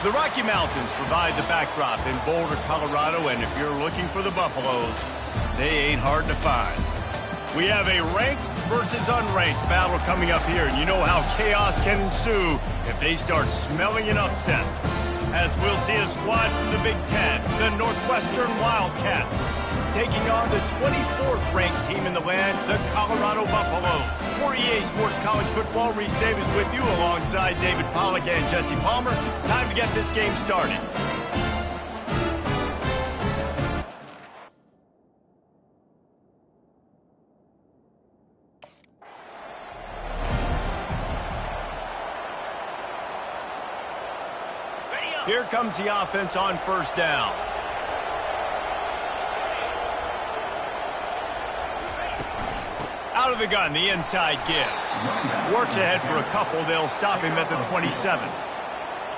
The Rocky Mountains provide the backdrop in Boulder, Colorado, and if you're looking for the Buffaloes, they ain't hard to find. We have a ranked versus unranked battle coming up here, and you know how chaos can ensue if they start smelling an upset. As we'll see a squad from the Big Ten, the Northwestern Wildcats, taking on the 24th ranked team in the land, the Colorado Buffaloes. For EA Sports College Football, Reese Davis with you alongside David Pollack and Jesse Palmer. Time to get this game started. Here comes the offense on first down. Out of the gun, the inside give. Works ahead for a couple. They'll stop him at the 27.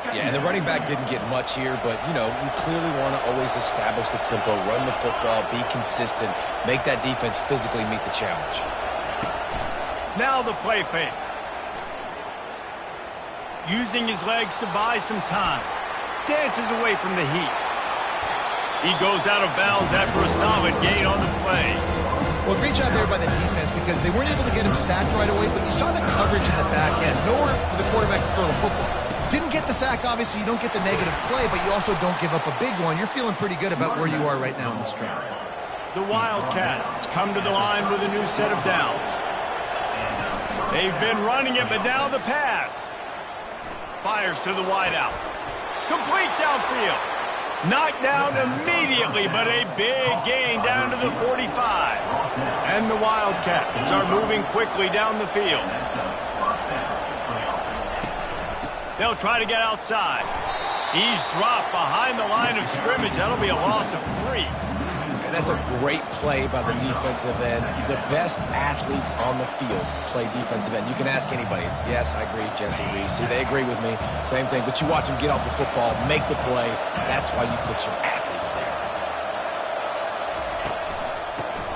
Yeah, and the running back didn't get much here, but, you know, you clearly want to always establish the tempo, run the football, be consistent, make that defense physically meet the challenge. Now the play fake. Using his legs to buy some time. Dances away from the heat. He goes out of bounds after a solid gain on the play. Well, great job there by the defense because they weren't able to get him sacked right away, but you saw the coverage in the back end. Nowhere for the quarterback to throw the football. Didn't get the sack, obviously. You don't get the negative play, but you also don't give up a big one. You're feeling pretty good about where you are right now in this drive. The Wildcats come to the line with a new set of downs. They've been running it, but now the pass. Fires to the wideout. Complete downfield. Knocked down immediately, but a big gain down to the 45. And the Wildcats are moving quickly down the field. They'll try to get outside. He's dropped behind the line of scrimmage. That'll be a loss of 3. And that's a great play by the defensive end. The best athletes on the field play defensive end. You can ask anybody. Yes, I agree, Jesse Reese. See, they agree with me. Same thing. But you watch them get off the football, make the play. That's why you put your athletes there.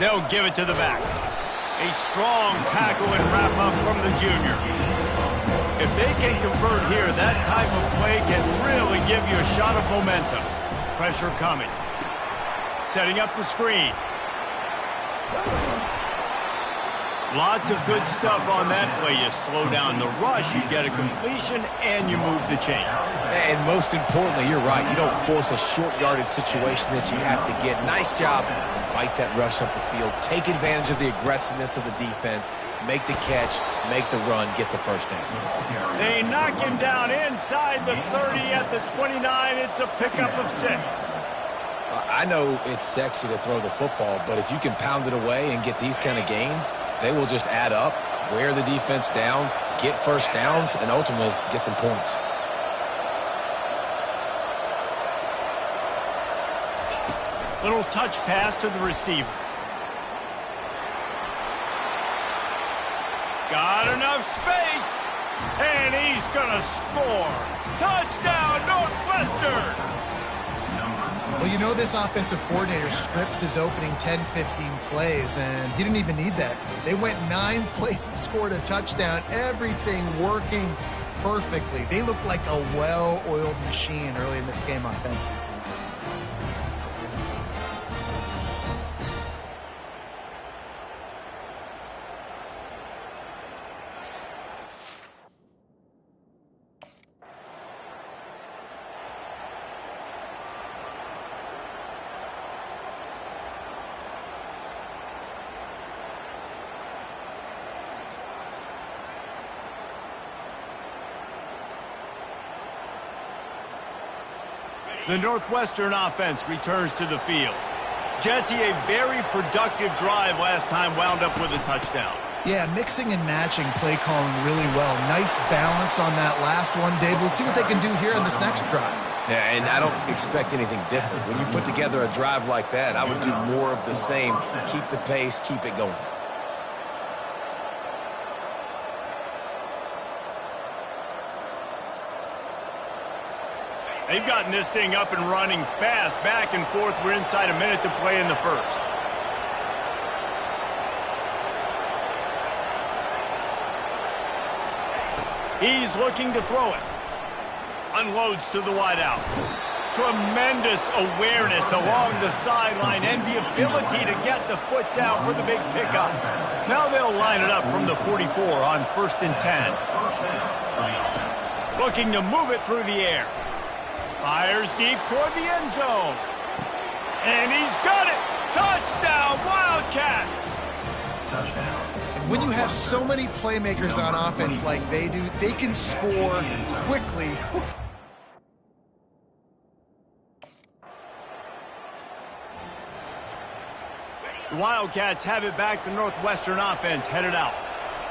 They'll give it to the back. A strong tackle and wrap up from the junior. If they can convert here, that type of play can really give you a shot of momentum. Pressure coming. Setting up the screen. Lots of good stuff on that play. You slow down the rush, you get a completion, and you move the chains. And most importantly, you're right. You don't force a short yardage situation that you have to get. Nice job. Fight that rush up the field. Take advantage of the aggressiveness of the defense. Make the catch, make the run, get the first down. They knock him down inside the 30 at the 29. It's a pickup of 6. I know it's sexy to throw the football, but if you can pound it away and get these kind of gains, they will just add up, wear the defense down, get first downs, and ultimately get some points. Little touch pass to the receiver. Got enough space, and he's gonna score. Touchdown, Northwestern! Well, you know this offensive coordinator scripts his opening 10, 15 plays, and he didn't even need that. They went 9 plays and scored a touchdown. Everything working perfectly. They look like a well-oiled machine early in this game offensively. The Northwestern offense returns to the field. Jesse, a very productive drive last time, wound up with a touchdown. Yeah, mixing and matching play calling really well. Nice balance on that last one, Dave. Let's see what they can do here in this next drive. Yeah, and I don't expect anything different. When you put together a drive like that, I would do more of the same. Keep the pace, keep it going. They've gotten this thing up and running fast, back and forth. We're inside a minute to play in the first. He's looking to throw it. Unloads to the wideout. Tremendous awareness along the sideline and the ability to get the foot down for the big pickup. Now they'll line it up from the 44 on 1st and 10. Looking to move it through the air. Fires deep toward the end zone. And he's got it! Touchdown, Wildcats! Touchdown. When you have so many playmakers on offense like they do, they can score quickly. The Wildcats have it back. The Northwestern offense headed out.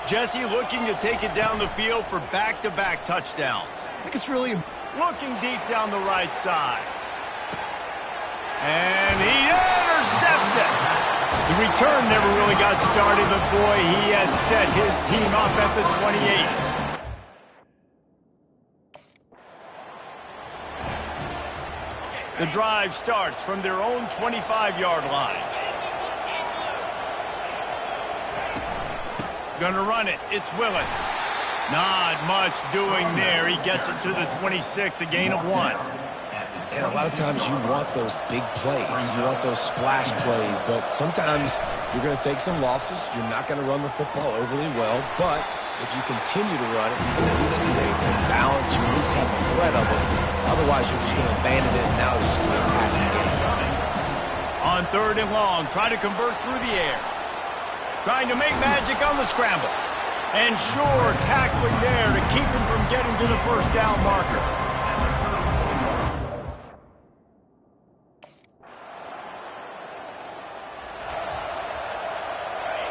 Jesse looking to take it down the field for back-to-back touchdowns. I think it's really looking deep down the right side. And he intercepts it. The return never really got started, but boy, he has set his team up at the 28. The drive starts from their own 25-yard line. Gonna run it. It's Willis. Not much doing there. He gets it to the 26, a gain of 1. And a lot of times you want those big plays. You want those splash plays. But sometimes you're going to take some losses. You're not going to run the football overly well. But if you continue to run it, you can at least create some balance. You at least have the threat of it. Otherwise, you're just going to abandon it, and now it's just going to be a passing game. On 3rd and long, try to convert through the air. Trying to make magic on the scramble. And sure, tackling there to keep him from getting to the first down marker.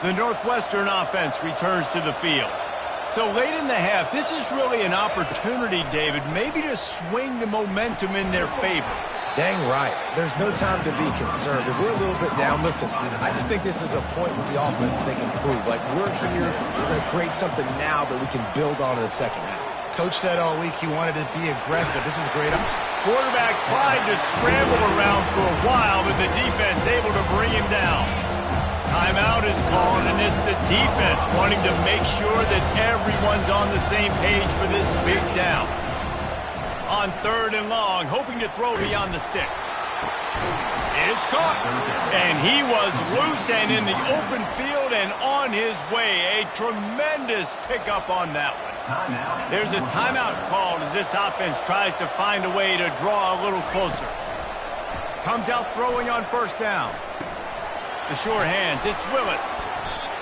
The Northwestern offense returns to the field. So late in the half, this is really an opportunity, David, maybe to swing the momentum in their favor. Dang right. There's no time to be conservative. We're a little bit down. Listen, I just think this is a point with the offense that they can prove. Like, we're here, we're going to create something now that we can build on in the second half. Coach said all week he wanted to be aggressive. This is great. Quarterback tried to scramble around for a while, but the defense able to bring him down. Timeout is called, and it's the defense wanting to make sure that everyone's on the same page for this big down. On 3rd and long, hoping to throw beyond the sticks. It's caught. And he was loose and in the open field and on his way. A tremendous pickup on that one. There's a timeout called as this offense tries to find a way to draw a little closer. Comes out throwing on 1st down. The sure hands, it's Willis.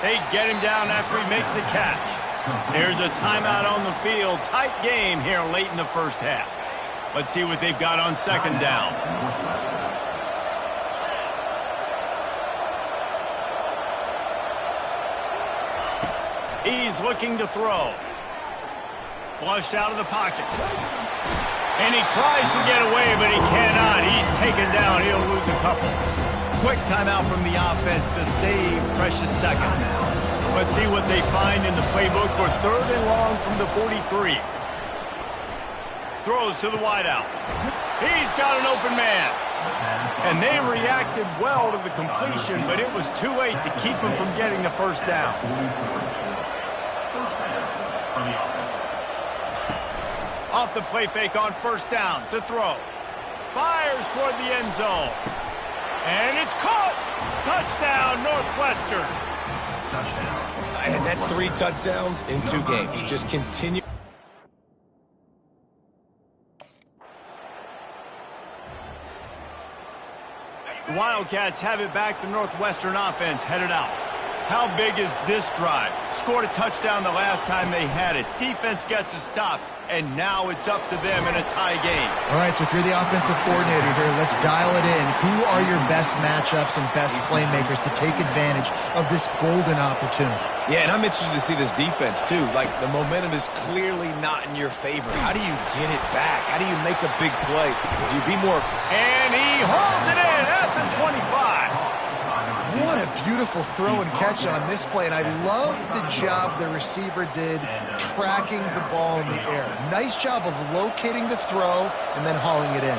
They get him down after he makes the catch. There's a timeout on the field. Tight game here late in the first half. Let's see what they've got on 2nd down. He's looking to throw. Flushed out of the pocket. And he tries to get away, but he cannot. He's taken down. He'll lose a couple. Quick timeout from the offense to save precious seconds. Let's see what they find in the playbook for 3rd and long from the 43. Throws to the wideout. He's got an open man. And they reacted well to the completion, but it was too late to keep him from getting the first down. Off the play fake on 1st down to throw. Fires toward the end zone. And it's caught! Touchdown, Northwestern! Touchdown. And that's 3 touchdowns in 2 games. Just continue. The Wildcats have it back. The Northwestern offense headed out. How big is this drive? Scored a touchdown the last time they had it. Defense gets a stop, and now it's up to them in a tie game. All right, so if you're the offensive coordinator here, let's dial it in. Who are your best matchups and best playmakers to take advantage of this golden opportunity? Yeah, and I'm interested to see this defense, too. Like, the momentum is clearly not in your favor. How do you get it back? How do you make a big play? Do you be more... And he holds it in at the 25. What a beautiful throw and catch on this play, and I love the job the receiver did tracking the ball in the air. Nice job of locating the throw and then hauling it in.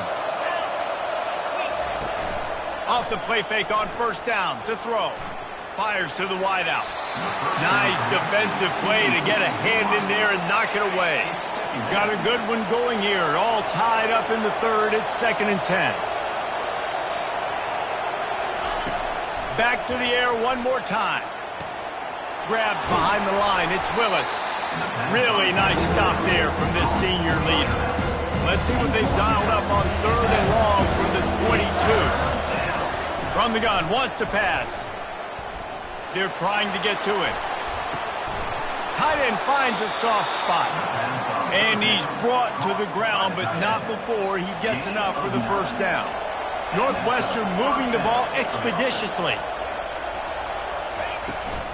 Off the play fake on 1st down to throw. Fires to the wideout. Nice defensive play to get a hand in there and knock it away. Got a good one going here. All tied up in the third. It's 2nd and 10. Back to the air one more time. Grabbed behind the line. It's Willis. Really nice stop there from this senior leader. Let's see what they've dialed up on 3rd and long from the 22. From the gun, wants to pass. They're trying to get to it. Tight end finds a soft spot. And he's brought to the ground, but not before he gets enough for the first down. Northwestern moving the ball expeditiously.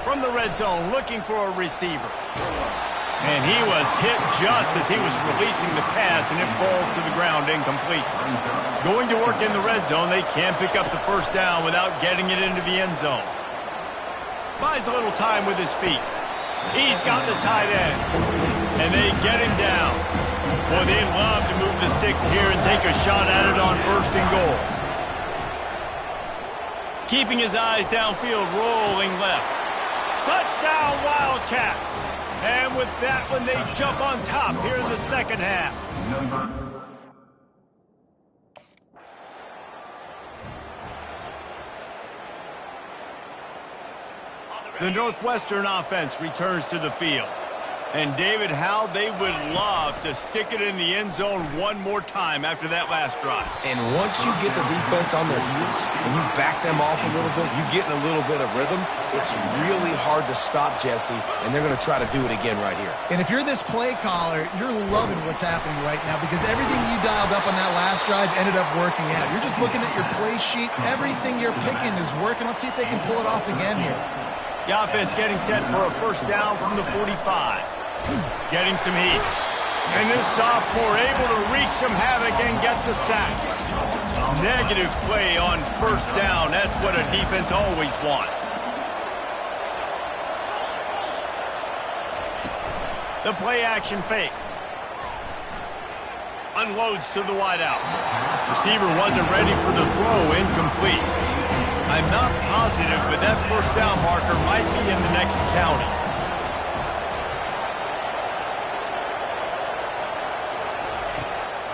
From the red zone, looking for a receiver. And he was hit just as he was releasing the pass, and it falls to the ground incomplete. Going to work in the red zone, they can't pick up the first down without getting it into the end zone. Buys a little time with his feet. He's got the tight end. And they get him down. Boy, they love to move the sticks here and take a shot at it on 1st and goal. Keeping his eyes downfield, rolling left. Touchdown, Wildcats. And with that one, they jump on top here in the second half. The Northwestern offense returns to the field. And David, how they would love to stick it in the end zone one more time after that last drive. And once you get the defense on their heels and you back them off a little bit, you get in a little bit of rhythm, it's really hard to stop, Jesse, and they're going to try to do it again right here. And if you're this play caller, you're loving what's happening right now because everything you dialed up on that last drive ended up working out. You're just looking at your play sheet. Everything you're picking is working. Let's see if they can pull it off again here. The offense getting set for a first down from the 45. Getting some heat. And this sophomore able to wreak some havoc and get the sack. Negative play on first down. That's what a defense always wants. The play action fake. Unloads to the wideout. Receiver wasn't ready for the throw. Incomplete. I'm not positive, but that first down marker might be in the next county.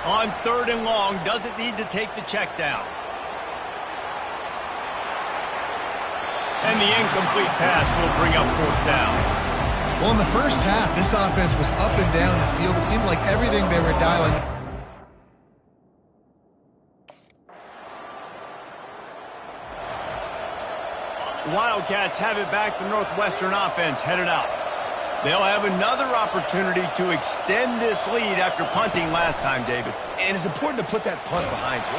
On 3rd and long, doesn't need to take the check down. And the incomplete pass will bring up 4th down. Well, in the first half, this offense was up and down the field. It seemed like everything they were dialing. Wildcats have it back. The Northwestern offense headed out. They'll have another opportunity to extend this lead after punting last time, David. And it's important to put that punt behind you.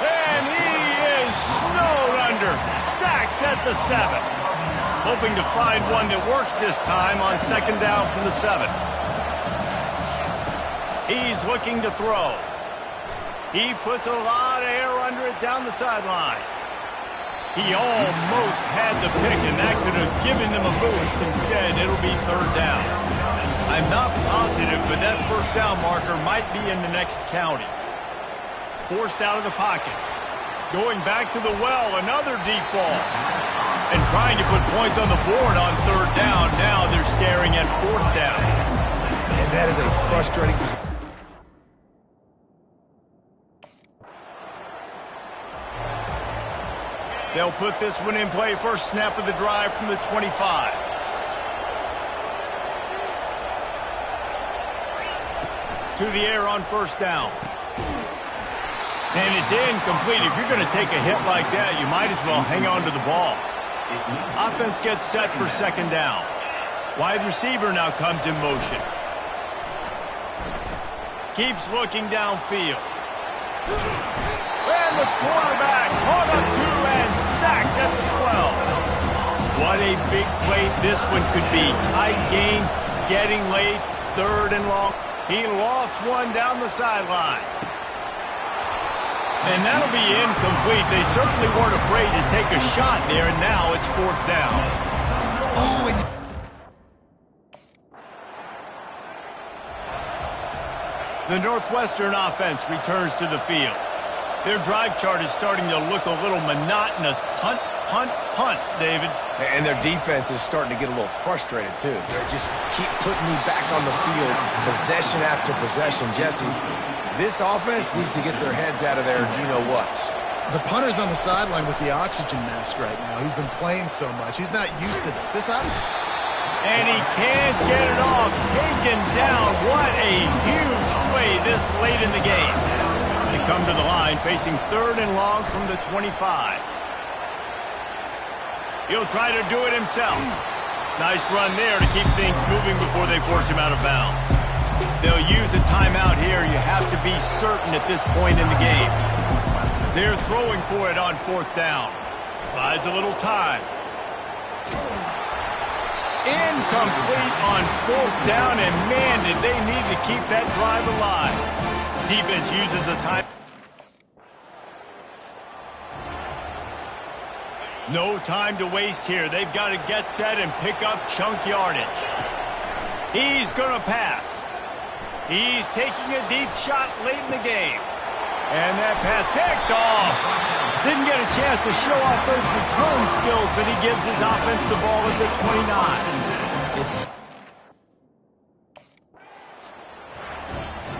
And he is snowed under. Sacked at the 7. Hoping to find one that works this time on 2nd down from the 7. He's looking to throw. He puts a lot of air under it down the sideline. He almost had the pick, and that could have given them a boost. Instead, it'll be 3rd down. I'm not positive, but that first down marker might be in the next county. Forced out of the pocket. Going back to the well, another deep ball. And trying to put points on the board on 3rd down. Now they're staring at 4th down. And that is a frustrating position. They'll put this one in play. First snap of the drive from the 25. To the air on 1st down. And it's incomplete. If you're going to take a hit like that, you might as well hang on to the ball. Offense gets set for 2nd down. Wide receiver now comes in motion. Keeps looking downfield. And the quarterback caught up to and sacked at the 12. What a big play this one could be. Tight game, getting late, 3rd and long. He lost one down the sideline. And that'll be incomplete. They certainly weren't afraid to take a shot there, and now it's 4th down. Oh, and the Northwestern offense returns to the field. Their drive chart is starting to look a little monotonous. Punt, punt, punt, David. And their defense is starting to get a little frustrated, too. They're just keep putting me back on the field, possession after possession. Jesse, this offense needs to get their heads out of their you-know-whats. The punter's on the sideline with the oxygen mask right now. He's been playing so much. He's not used to this. And he can't get it off. Taken down. What a huge play this late in the game. They come to the line facing 3rd and long from the 25. He'll try to do it himself. Nice run there to keep things moving before they force him out of bounds. They'll use a timeout here. You have to be certain at this point in the game. They're throwing for it on 4th down. Buys a little time. Incomplete on 4th down, and man, did they need to keep that drive alive. Defense uses a time. No time to waste here. They've got to get set and pick up chunk yardage. He's going to pass. He's taking a deep shot late in the game. And that pass picked off. Didn't get a chance to show off those return skills, but he gives his offense the ball at the 29.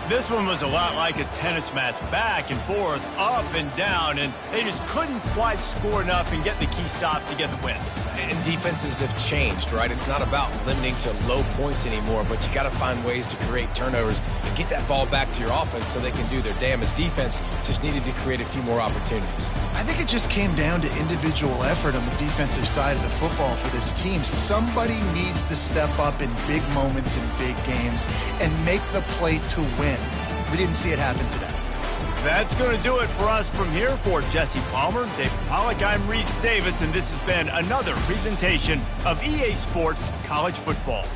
This one was a lot like a tennis match, back and forth, up and down, and they just couldn't quite score enough and get the key stop to get the win. And defenses have changed, right? It's not about limiting to low points anymore, but you got to find ways to create turnovers and get that ball back to your offense so they can do their damage. Defense just needed to create a few more opportunities. I think it just came down to individual effort on the defensive side of the football for this team. Somebody needs to step up in big moments in big games and make the play to win. We didn't see it happen today. That's going to do it for us from here. For Jesse Palmer, David Pollack, I'm Reese Davis, and this has been another presentation of EA Sports College Football.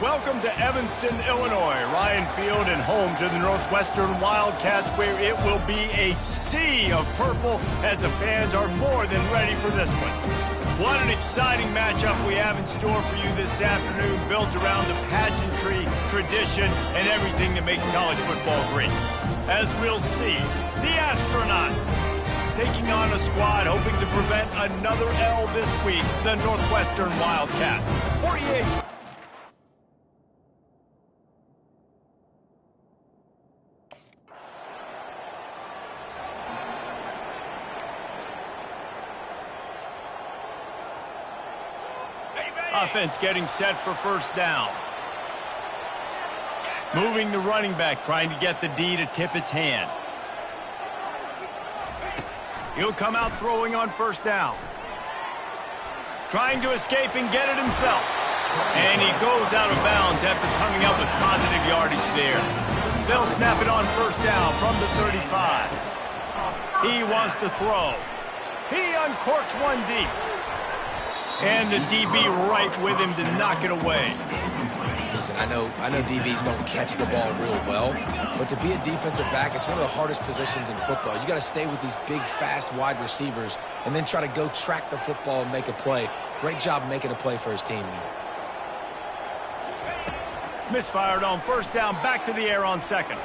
Welcome to Evanston, Illinois, Ryan Field, and home to the Northwestern Wildcats, where it will be a sea of purple as the fans are more than ready for this one. What an exciting matchup we have in store for you this afternoon, built around the pageantry, tradition, and everything that makes college football great. As we'll see, the Astronauts taking on a squad hoping to prevent another L this week, the Northwestern Wildcats. 48. Offense getting set for first down. Moving the running back, trying to get the D to tip its hand. He'll come out throwing on first down. Trying to escape and get it himself. And he goes out of bounds after coming up with positive yardage there. They'll snap it on first down from the 35. He wants to throw. He uncorks one deep. And the DB right with him to knock it away. Listen, I know DBs don't catch the ball real well, but to be a defensive back, it's one of the hardest positions in football. You got to stay with these big, fast, wide receivers and then try to go track the football and make a play. Great job making a play for his team there. Misfired on first down, back to the air on second.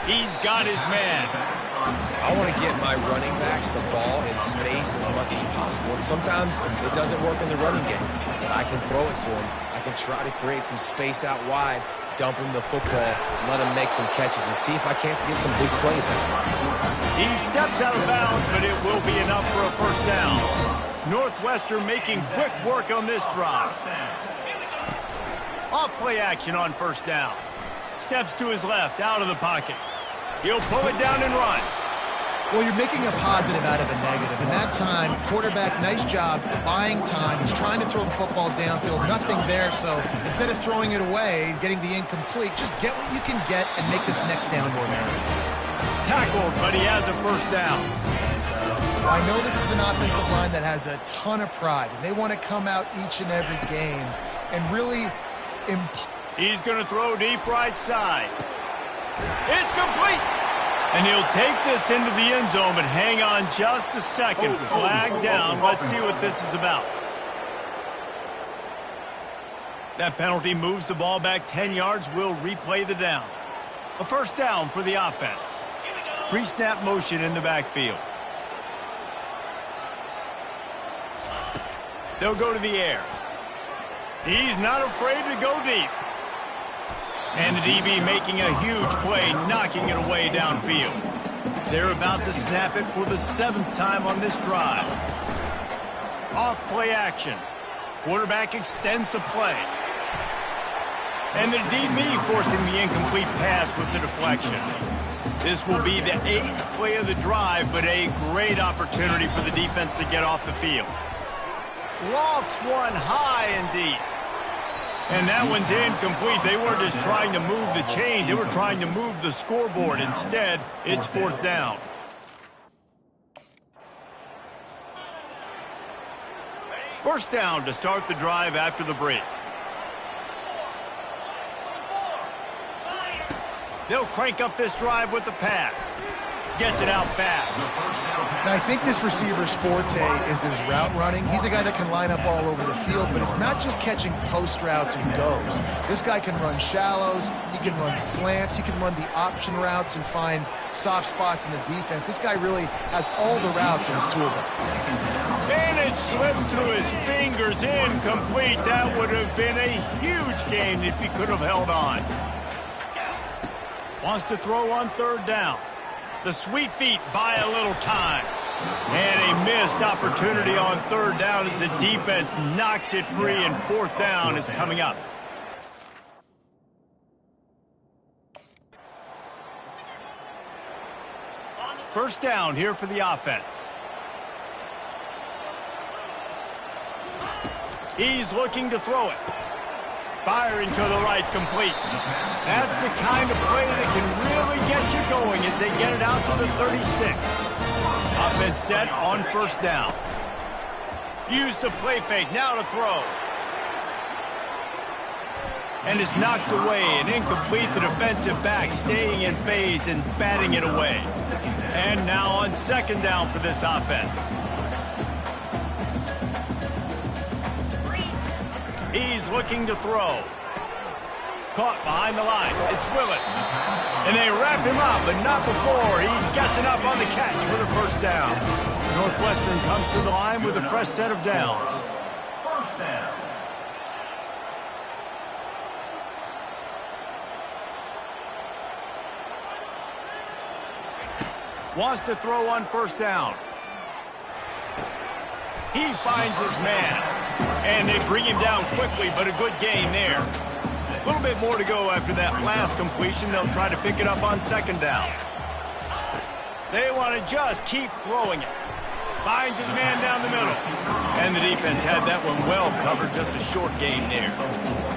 He's got his man. I want to get my running backs the ball in space as much as possible. And sometimes it doesn't work in the running game, but I can throw it to him. I can try to create some space out wide, dump him the football, let him make some catches, and see if I can't get some big plays out. He steps out of bounds, but it will be enough for a first down. Northwestern making quick work on this drive. Off play action on first down. Steps to his left, out of the pocket. He'll pull it down and run. Well, you're making a positive out of a negative. In that time, quarterback, nice job buying time. He's trying to throw the football downfield. Nothing there, so instead of throwing it away, getting the incomplete, just get what you can get and make this next down more manageable. Tackled, but he has a first down. I know this is an offensive line that has a ton of pride, and they want to come out each and every game and really He's going to throw deep right side. It's complete. And he'll take this into the end zone, but hang on just a second. Flag down. Let's see what this is about. That penalty moves the ball back 10 yards. We'll replay the down. A first down for the offense. Pre-snap motion in the backfield. They'll go to the air. He's not afraid to go deep. And the DB making a huge play, knocking it away downfield. They're about to snap it for the 7th time on this drive. Off play action. Quarterback extends the play. And the DB forcing the incomplete pass with the deflection. This will be the 8th play of the drive, but a great opportunity for the defense to get off the field. Lofts one high and deep. And that one's incomplete. They weren't just trying to move the chains. They were trying to move the scoreboard. Instead, it's fourth down. First down to start the drive after the break. They'll crank up this drive with the pass. Gets it out fast. And I think this receiver's forte is his route running. He's a guy that can line up all over the field, but it's not just catching post routes and goes. This guy can run shallows, he can run slants, he can run the option routes and find soft spots in the defense. This guy really has all the routes in his toolbox. And it slips through his fingers, incomplete. That would have been a huge gain if he could have held on. Wants to throw on third down. The sweet feet buy a little time. And a missed opportunity on third down as the defense knocks it free, and fourth down is coming up. First down here for the offense. He's looking to throw it. Firing to the right, complete. That's the kind of play that can really get you going as they get it out to the 36. Offense set on first down. Use the play fake, now to throw. And it's knocked away and incomplete. The defensive back staying in phase and batting it away. And now on second down for this offense. He's looking to throw. Caught behind the line. It's Willis. And they wrap him up, but not before he gets enough on the catch for the first down. Northwestern comes to the line with a fresh set of downs. First down. Wants to throw on first down. He finds his man. And they bring him down quickly, but a good gain there. A little bit more to go after that last completion. They'll try to pick it up on second down. They want to just keep throwing it. Finds his man down the middle. And the defense had that one well covered, just a short gain there.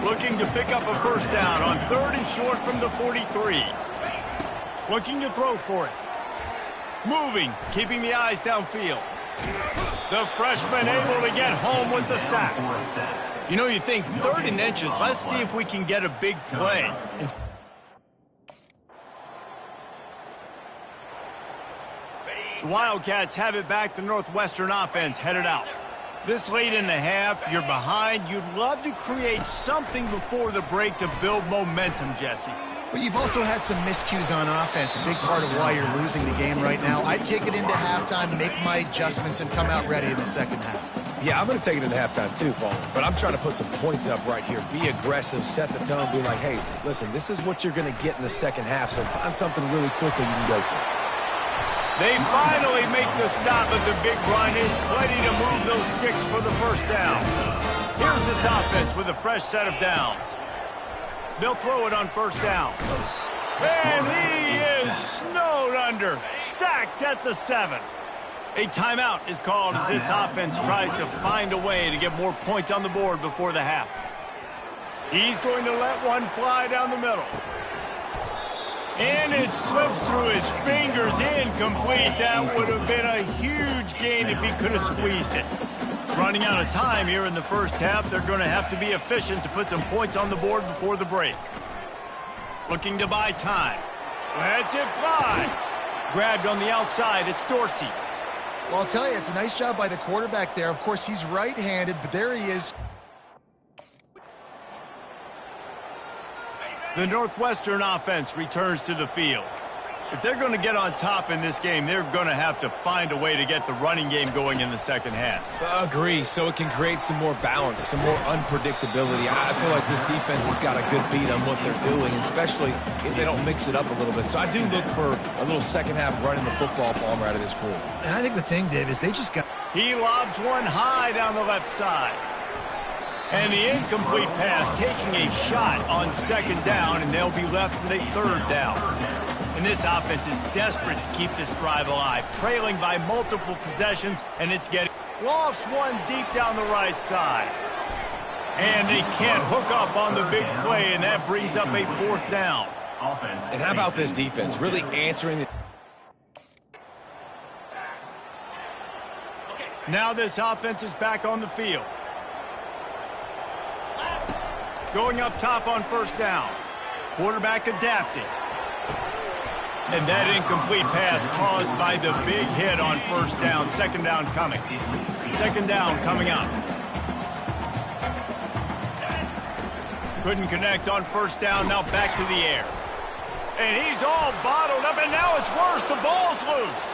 Looking to pick up a first down on third and short from the 43. Looking to throw for it. Moving, keeping the eyes downfield. The freshman able to get home with the sack. You know, you think 3rd and inches. Let's see if we can get a big play. The Wildcats have it back. The Northwestern offense headed out. This late in the half, you're behind. You'd love to create something before the break to build momentum, Jesse. But you've also had some miscues on offense, a big part of why you're losing the game right now. I'd take it into halftime, make my adjustments, and come out ready in the second half. Yeah, I'm going to take it into halftime too, Paul. But I'm trying to put some points up right here. Be aggressive, set the tone, be like, hey, listen, this is what you're going to get in the second half, so find something really quickly you can go to. They finally make the stop, but the big run is plenty to move those sticks for the first down. Here's this offense with a fresh set of downs. They'll throw it on first down. And he is snowed under. Sacked at the 7. A timeout is called as this offense tries to find a way to get more points on the board before the half. He's going to let one fly down the middle. And it slips through his fingers, incomplete. That would have been a huge gain if he could have squeezed it. Running out of time here in the first half. They're going to have to be efficient to put some points on the board before the break. Looking to buy time. Lets it fly. Grabbed on the outside. It's Dorsey. Well, I'll tell you, it's a nice job by the quarterback there. Of course, he's right-handed, but there he is. The Northwestern offense returns to the field. If they're going to get on top in this game, they're going to have to find a way to get the running game going in the second half. Agree, so it can create some more balance, some more unpredictability. I feel like this defense has got a good beat on what they're doing, especially if they don't mix it up a little bit. So I do look for a little second half running the football Palmer out of this group. And I think the thing, Dave, is they just got... He lobs one high down the left side. And the incomplete pass taking a shot on second down, and they'll be left with a third down. And this offense is desperate to keep this drive alive, trailing by multiple possessions, and it's getting... Lofts one deep down the right side. And they can't hook up on the big play, and that brings up a fourth down. And how about this defense? Really answering the... Now this offense is back on the field. Going up top on first down. Quarterback adapting. And that incomplete pass caused by the big hit on first down. Second down coming. Second down coming up. Couldn't connect on first down. Now back to the air. And he's all bottled up, and now it's worse. The ball's loose.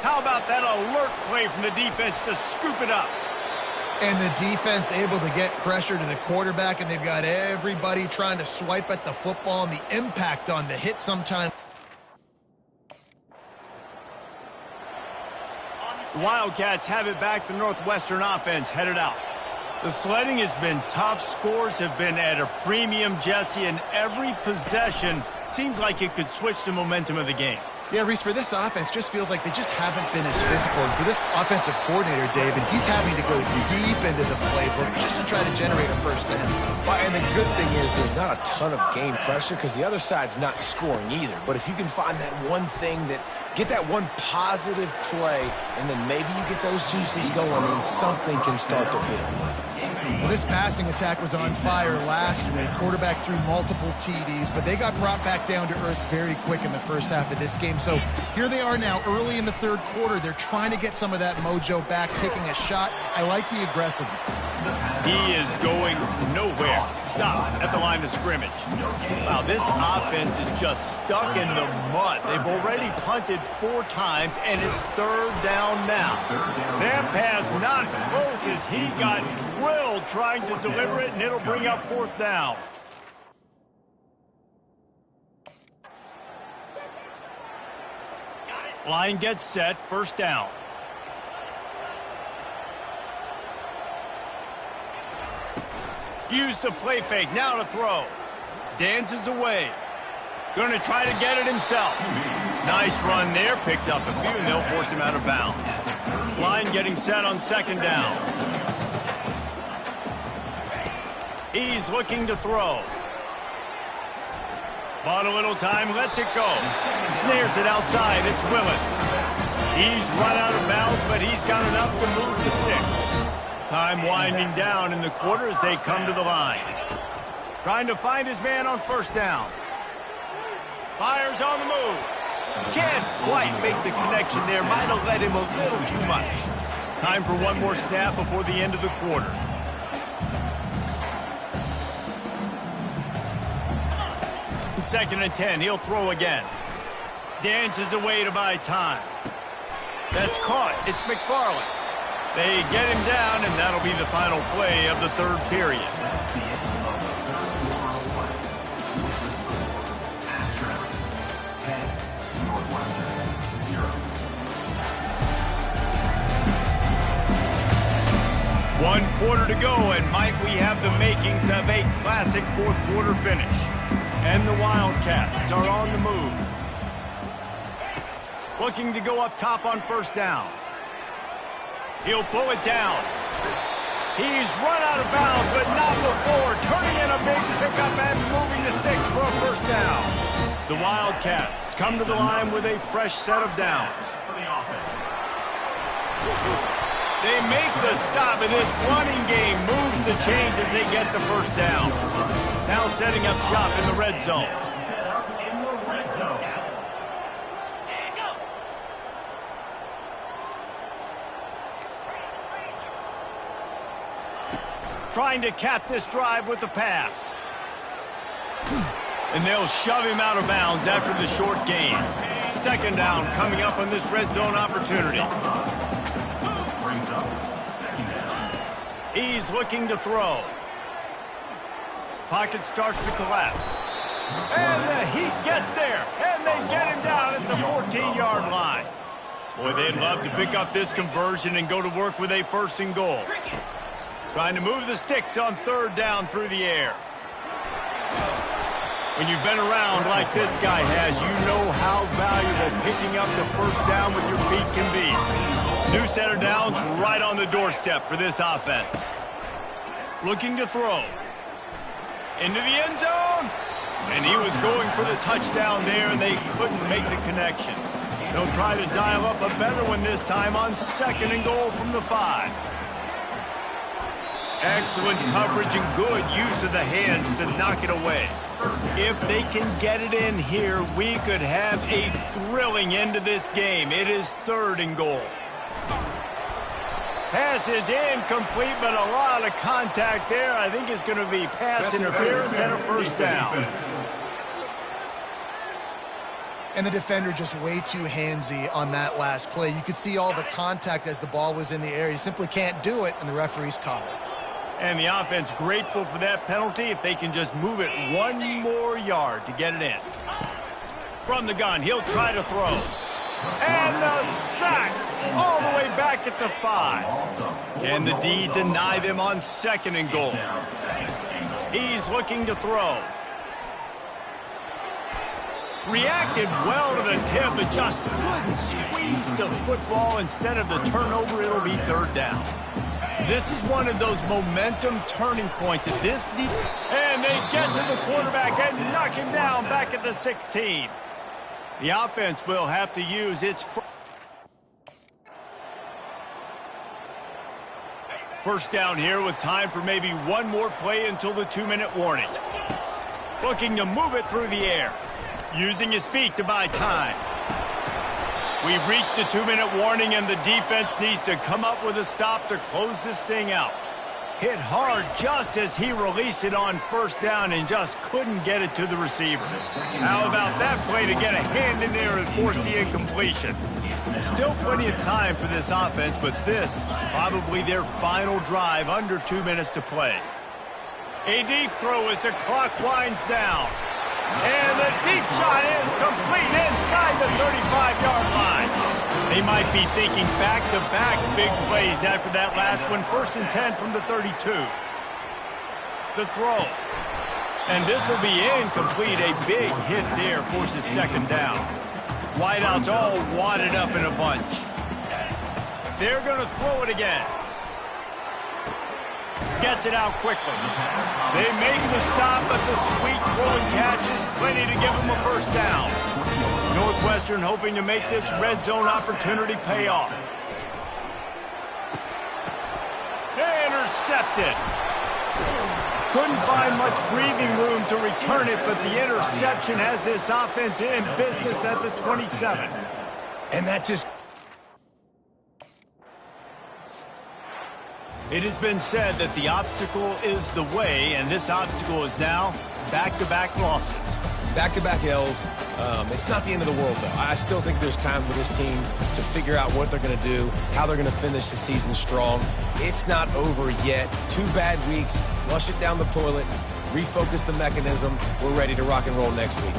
How about that alert play from the defense to scoop it up? And the defense able to get pressure to the quarterback, and they've got everybody trying to swipe at the football, and the impact on the hit sometimes. The Wildcats have it back. The Northwestern offense headed out. The sledding has been tough. Scores have been at a premium, Jesse, and every possession seems like it could switch the momentum of the game. Yeah, Reese, for this offense, just feels like they just haven't been as physical. And for this offensive coordinator, David, he's having to go deep into the playbook just to try to generate a first down. Well, and the good thing is there's not a ton of game pressure because the other side's not scoring either. But if you can find that one thing that Get that one positive play, and then maybe you get those juices going and something can start to build. Well, this passing attack was on fire last week. Quarterback threw multiple TDs, but they got brought back down to earth very quick in the first half of this game. So here they are now, early in the third quarter. They're trying to get some of that mojo back, taking a shot. I like the aggressiveness. He is going nowhere. Stop at the line of scrimmage. Wow, this offense is just stuck in the mud. They've already punted 4 times, and it's third down now. That pass not close as he got drilled trying to deliver it, and it'll bring up 4th down. Line gets set, 1st down. Use the play fake, now to throw. Dances away. Going to try to get it himself. Nice run there, picks up a few, and they'll force him out of bounds. Line getting set on 2nd down. He's looking to throw. Bought a little time, lets it go. Snares it outside, it's Willis. He's run out of bounds, but he's got enough to move the sticks. Time winding down in the quarter as they come to the line. Trying to find his man on 1st down. Fires on the move. Can't quite make the connection there. Might have let him a little too much. Time for one more snap before the end of the quarter. In 2nd and 10, he'll throw again. Dances away to buy time. That's caught. It's McFarland. They get him down, and that'll be the final play of the 3rd period. One quarter to go, and Mike, we have the makings of a classic 4th quarter finish. And the Wildcats are on the move. Looking to go up top on 1st down. He'll pull it down. He's run out of bounds, but not before. Turning in a big pickup and moving the sticks for a 1st down. The Wildcats come to the line with a fresh set of downs. They make the stop, and this running game moves the chains as they get the 1st down. Now setting up shop in the red zone. Trying to cap this drive with the pass. And they'll shove him out of bounds after the short gain. 2nd down coming up on this red zone opportunity. He's looking to throw. Pocket starts to collapse. And the Heat gets there. And they get him down at the 14-yard line. Boy, they'd love to pick up this conversion and go to work with a 1st and goal. Trying to move the sticks on 3rd down through the air. When you've been around like this guy has, you know how valuable picking up the 1st down with your feet can be. New set of downs right on the doorstep for this offense. Looking to throw. Into the end zone. And he was going for the touchdown there, and they couldn't make the connection. They'll try to dial up a better one this time on 2nd and goal from the 5. Excellent coverage and good use of the hands to knock it away. If they can get it in here, we could have a thrilling end to this game. It is 3rd and goal. Pass is incomplete, but a lot of contact there. I think it's going to be pass interference and a 1st down. And the defender just way too handsy on that last play. You could see all the contact as the ball was in the air. He simply can't do it, and the referees caught it. And the offense grateful for that penalty if they can just move it 1 more yard to get it in. From the gun, he'll try to throw. And the sack all the way back at the 5. Can the D deny them on 2nd and goal? He's looking to throw. Reacted well to the tip, but just couldn't squeeze the football. Instead of the turnover, it'll be 3rd down. This is one of those momentum turning points at this deep. And they get to the quarterback and knock him down back at the 16. The offense will have to use its first down here with time for maybe one more play until the 2-minute warning. Looking to move it through the air. Using his feet to buy time. We've reached the 2-minute warning, and the defense needs to come up with a stop to close this thing out. Hit hard just as he released it on first down and just couldn't get it to the receiver. How about that play to get a hand in there and force the incompletion? Still plenty of time for this offense, but this probably their final drive under 2 minutes to play. A deep throw as the clock winds down. And the deep shot is complete inside the 35-yard line. They might be thinking back-to-back big plays after that last one. 1st and 10 from the 32. The throw. And this will be incomplete. A big hit there forces 2nd down. Wideouts all wadded up in a bunch. They're going to throw it again. Gets it out quickly. They make the stop, but the sweet throw and catch is plenty to give them a 1st down. Northwestern hoping to make this red zone opportunity pay off. Intercepted. Couldn't find much breathing room to return it, but the interception has this offense in business at the 27. And that just... It has been said that the obstacle is the way, and this obstacle is now back-to-back losses. Back-to-back L's. It's not the end of the world, though. I still think there's time for this team to figure out what they're going to do, how they're going to finish the season strong. It's not over yet. 2 bad weeks. Flush it down the toilet. Refocus the mechanism. We're ready to rock and roll next week.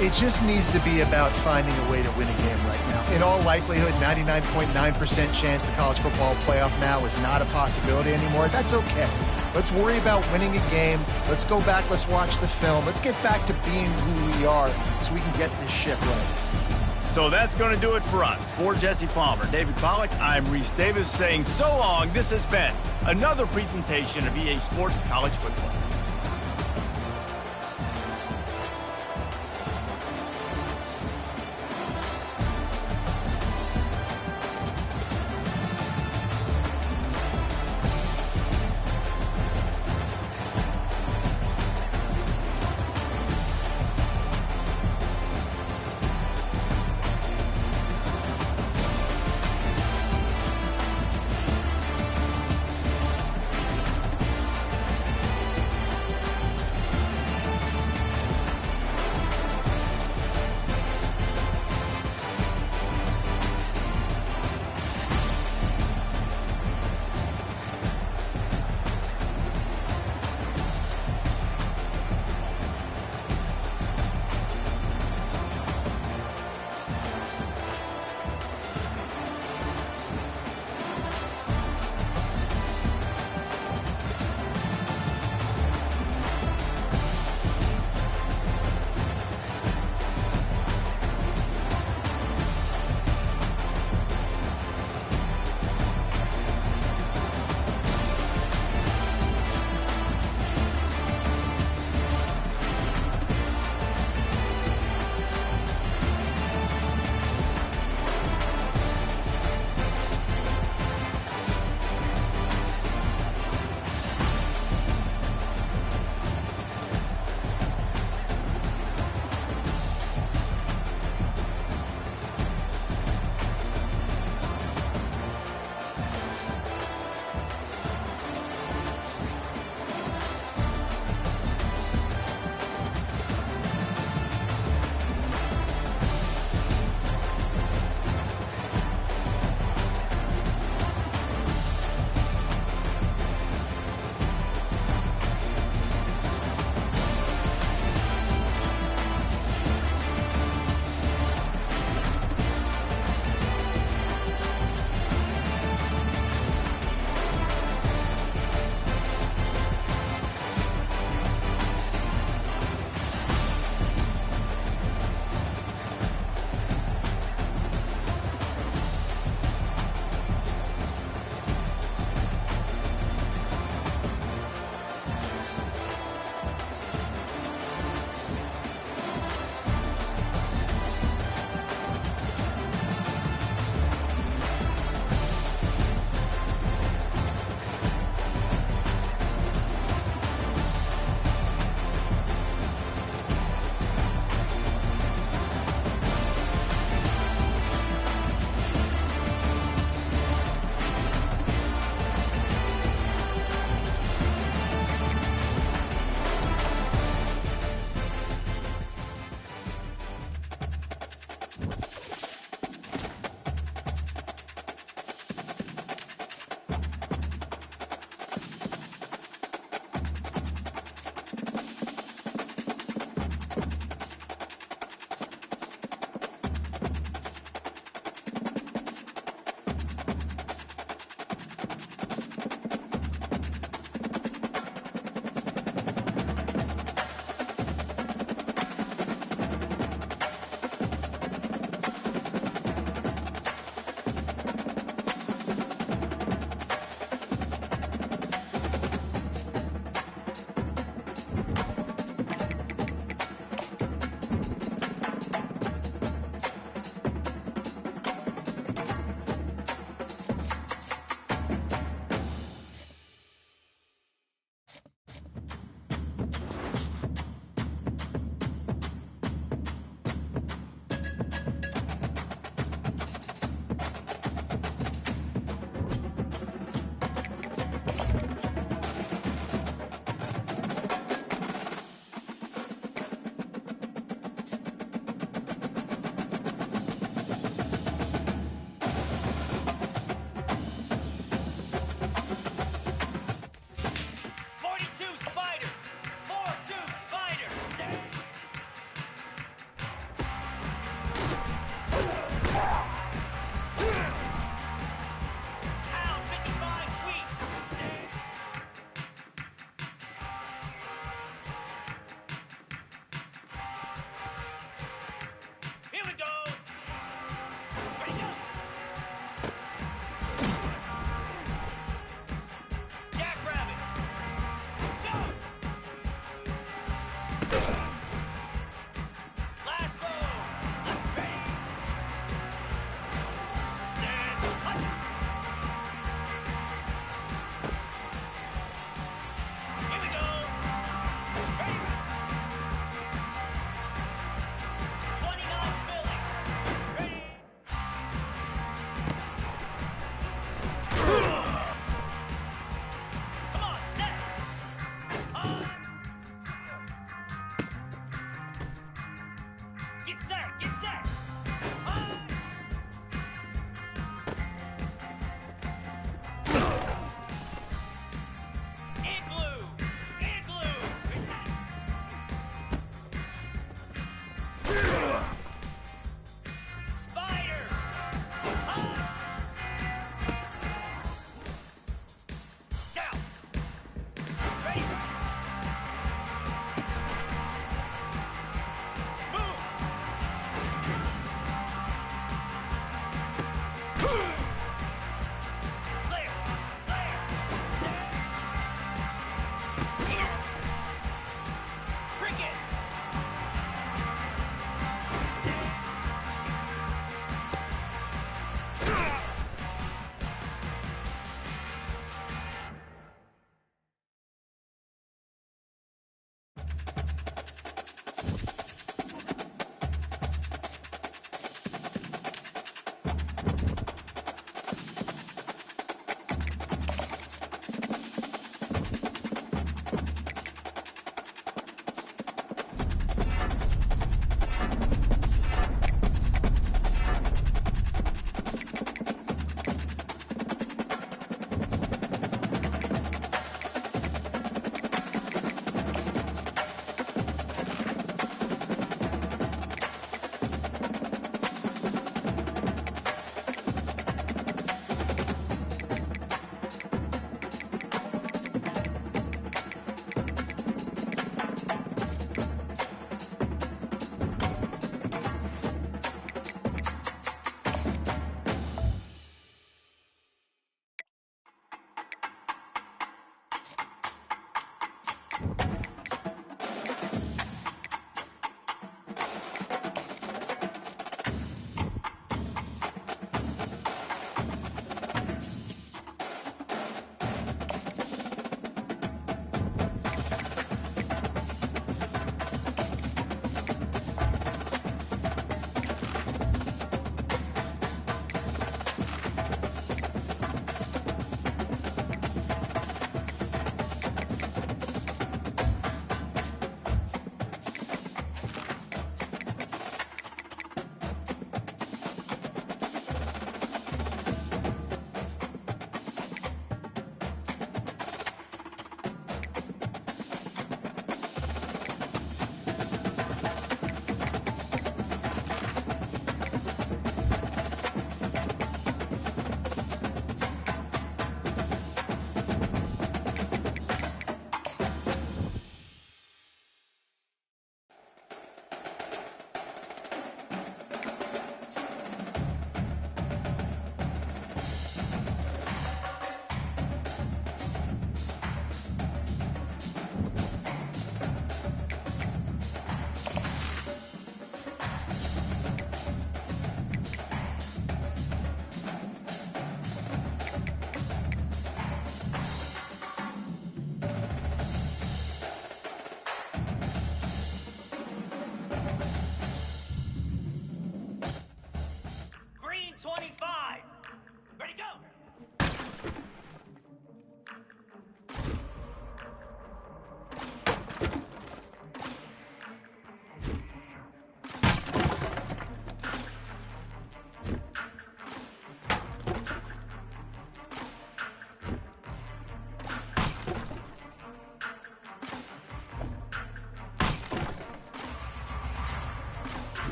It just needs to be about finding a way to win a game right now. In all likelihood, 99.9% chance the college football playoff now is not a possibility anymore. That's okay. Let's worry about winning a game. Let's go back. Let's watch the film. Let's get back to being who we are so we can get this ship right. So that's going to do it for us. For Jesse Palmer, David Pollack, I'm Reese Davis saying so long. This has been another presentation of EA Sports College Football.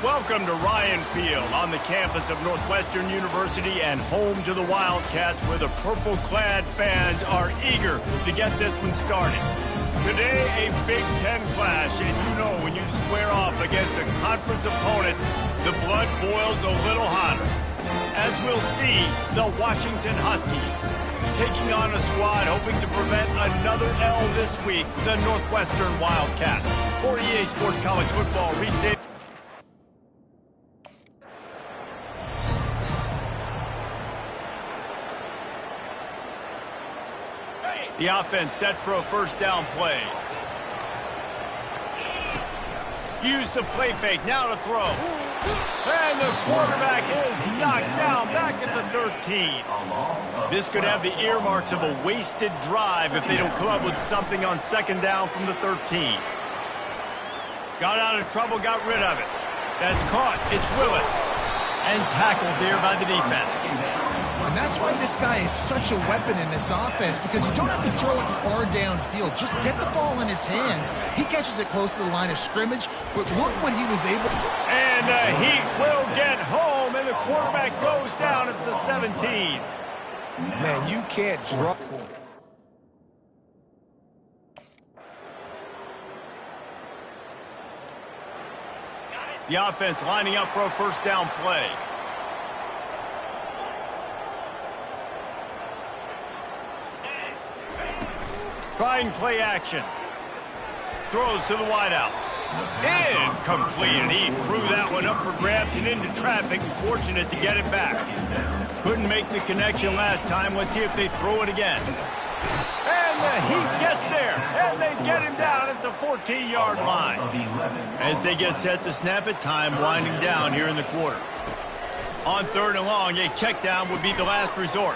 Welcome to Ryan Field on the campus of Northwestern University and home to the Wildcats, where the purple-clad fans are eager to get this one started. Today, a Big Ten clash, and you know when you square off against a conference opponent, the blood boils a little hotter. As we'll see, the Washington Huskies taking on a squad hoping to prevent another L this week, the Northwestern Wildcats. For EA Sports College Football, restate. The offense set for a first down play. Use the play fake, now to throw. And the quarterback is knocked down back at the 13. This could have the earmarks of a wasted drive if they don't come up with something on second down from the 13. Got out of trouble, got rid of it. That's caught. It's Willis. And tackled there by the defense. And that's why this guy is such a weapon in this offense, because you don't have to throw it far downfield. Just get the ball in his hands. He catches it close to the line of scrimmage, but look what he was able to... And the Heat will get home, and the quarterback goes down at the 17. Man, you can't drop... The offense lining up for a first down play. Trying play action. Throws to the wideout. Incomplete, and he threw that one up for grabs and into traffic, and fortunate to get it back. Couldn't make the connection last time. Let's see if they throw it again. And the Heat gets there, and they get him down at the 14-yard line. As they get set to snap it, time winding down here in the quarter. On third and long, a check down would be the last resort.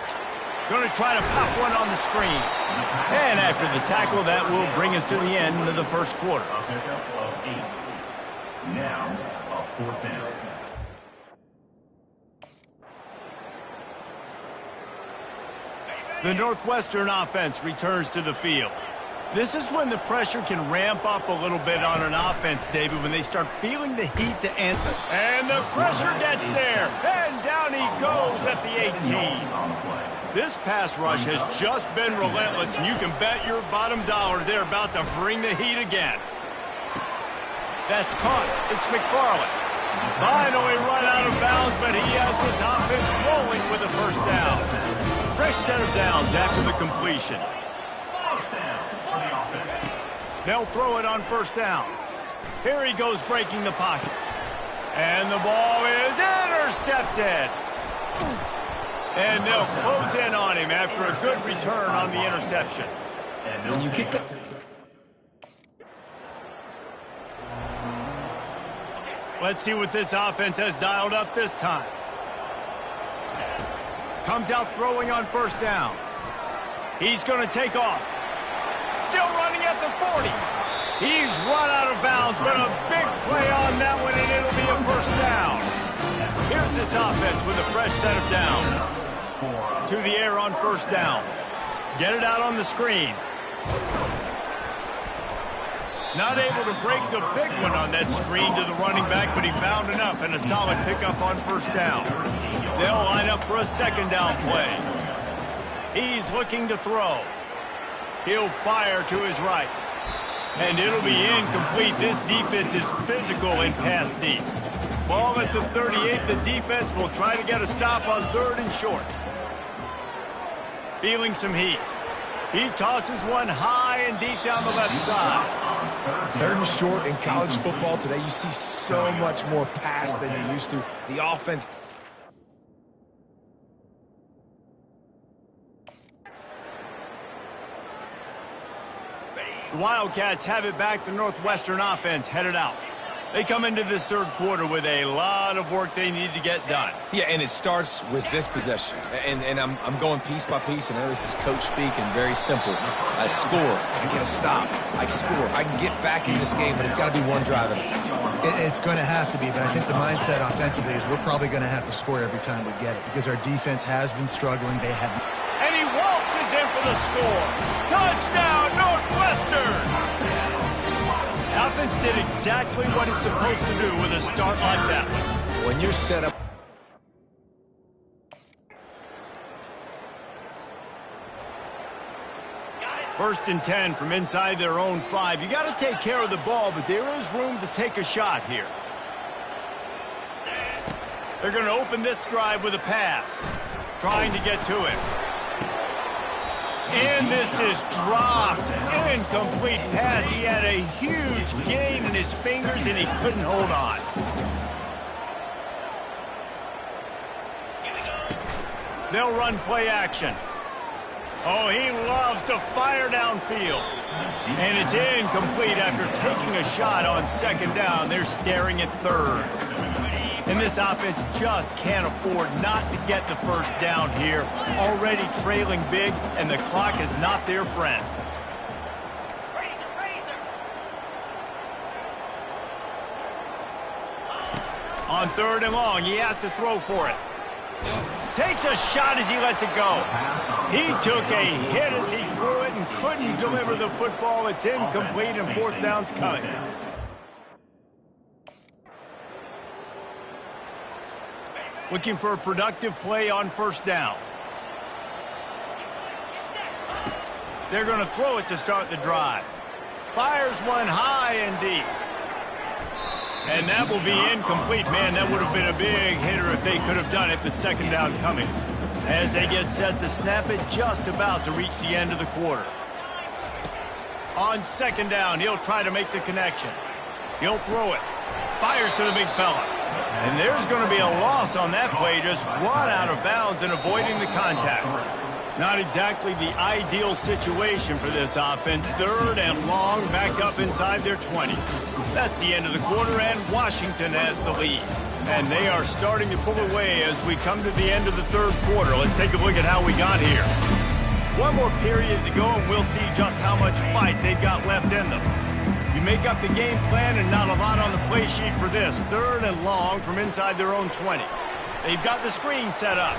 Going to try to pop one on the screen. And after the tackle, that will bring us to the end of the first quarter. Now, a fourth down. The Northwestern offense returns to the field. This is when the pressure can ramp up a little bit on an offense, David, when they start feeling the heat to enter. And the pressure gets there. And down he goes at the 18. This pass rush has just been relentless, and you can bet your bottom dollar they're about to bring the heat again. That's caught. It's McFarland. Finally run out of bounds, but he has this offense rolling with a first down. Fresh set of downs after the completion. They'll throw it on first down. Here he goes breaking the pocket. And the ball is intercepted. And they'll close in on him after a good return on the interception. When you kick the... Let's see what this offense has dialed up this time. Comes out throwing on first down. He's going to take off. Still running at the 40. He's run out of bounds, but a big play on that one, and it'll be a first down. Here's this offense with a fresh set of downs. To the air on first down. Get it out on the screen. Not able to break the big one on that screen to the running back, but he found enough and a solid pickup on first down. They'll line up for a second down play. He's looking to throw. He'll fire to his right. And it'll be incomplete. This defense is physical and pass deep. Ball at the 38. The defense will try to get a stop on third and short. Feeling some heat. He tosses one high and deep down the left side. Third and short in college football today, you see so much more pass than you used to. The offense... The Wildcats have it back. The Northwestern offense headed out. They come into this third quarter with a lot of work they need to get done. Yeah, and it starts with this possession. And I'm going piece by piece. I know this is coach speak and very simple. I score. I get a stop. I score. I can get back in this game, but it's got to be one drive at a time. It's going to have to be, but I think the mindset offensively is we're probably going to have to score every time we get it because our defense has been struggling. They have... And he waltzes in for the score. Touchdown, Northwestern! offense did exactly what it's supposed to do with a start like that one. When you're set up... First and 10 from inside their own 5. You got to take care of the ball, but there is room to take a shot here. They're going to open this drive with a pass, trying to get to it. And this is dropped. Incomplete pass. He had a huge gain in his fingers, and he couldn't hold on. They'll run play action. Oh, he loves to fire downfield. And it's incomplete after taking a shot on second down. They're staring at third. And this offense just can't afford not to get the first down here. Already trailing big, and the clock is not their friend. On third and long, he has to throw for it. Takes a shot as he lets it go. He took a hit as he threw it and couldn't deliver the football. It's incomplete, and fourth down's coming. Looking for a productive play on first down. They're going to throw it to start the drive. Fires one high and deep. And that will be incomplete. Man, that would have been a big hitter if they could have done it, but second down coming. As they get set to snap it, just about to reach the end of the quarter. On second down, he'll try to make the connection. He'll throw it. Fires to the big fella. And there's going to be a loss on that play, just run out of bounds and avoiding the contact. Not exactly the ideal situation for this offense. Third and long, back up inside their 20. That's the end of the quarter, and Washington has the lead. And they are starting to pull away as we come to the end of the third quarter. Let's take a look at how we got here. One more period to go, and we'll see just how much fight they've got left in them. You make up the game plan, and not a lot on the play sheet for this. Third and long from inside their own 20. They've got the screen set up.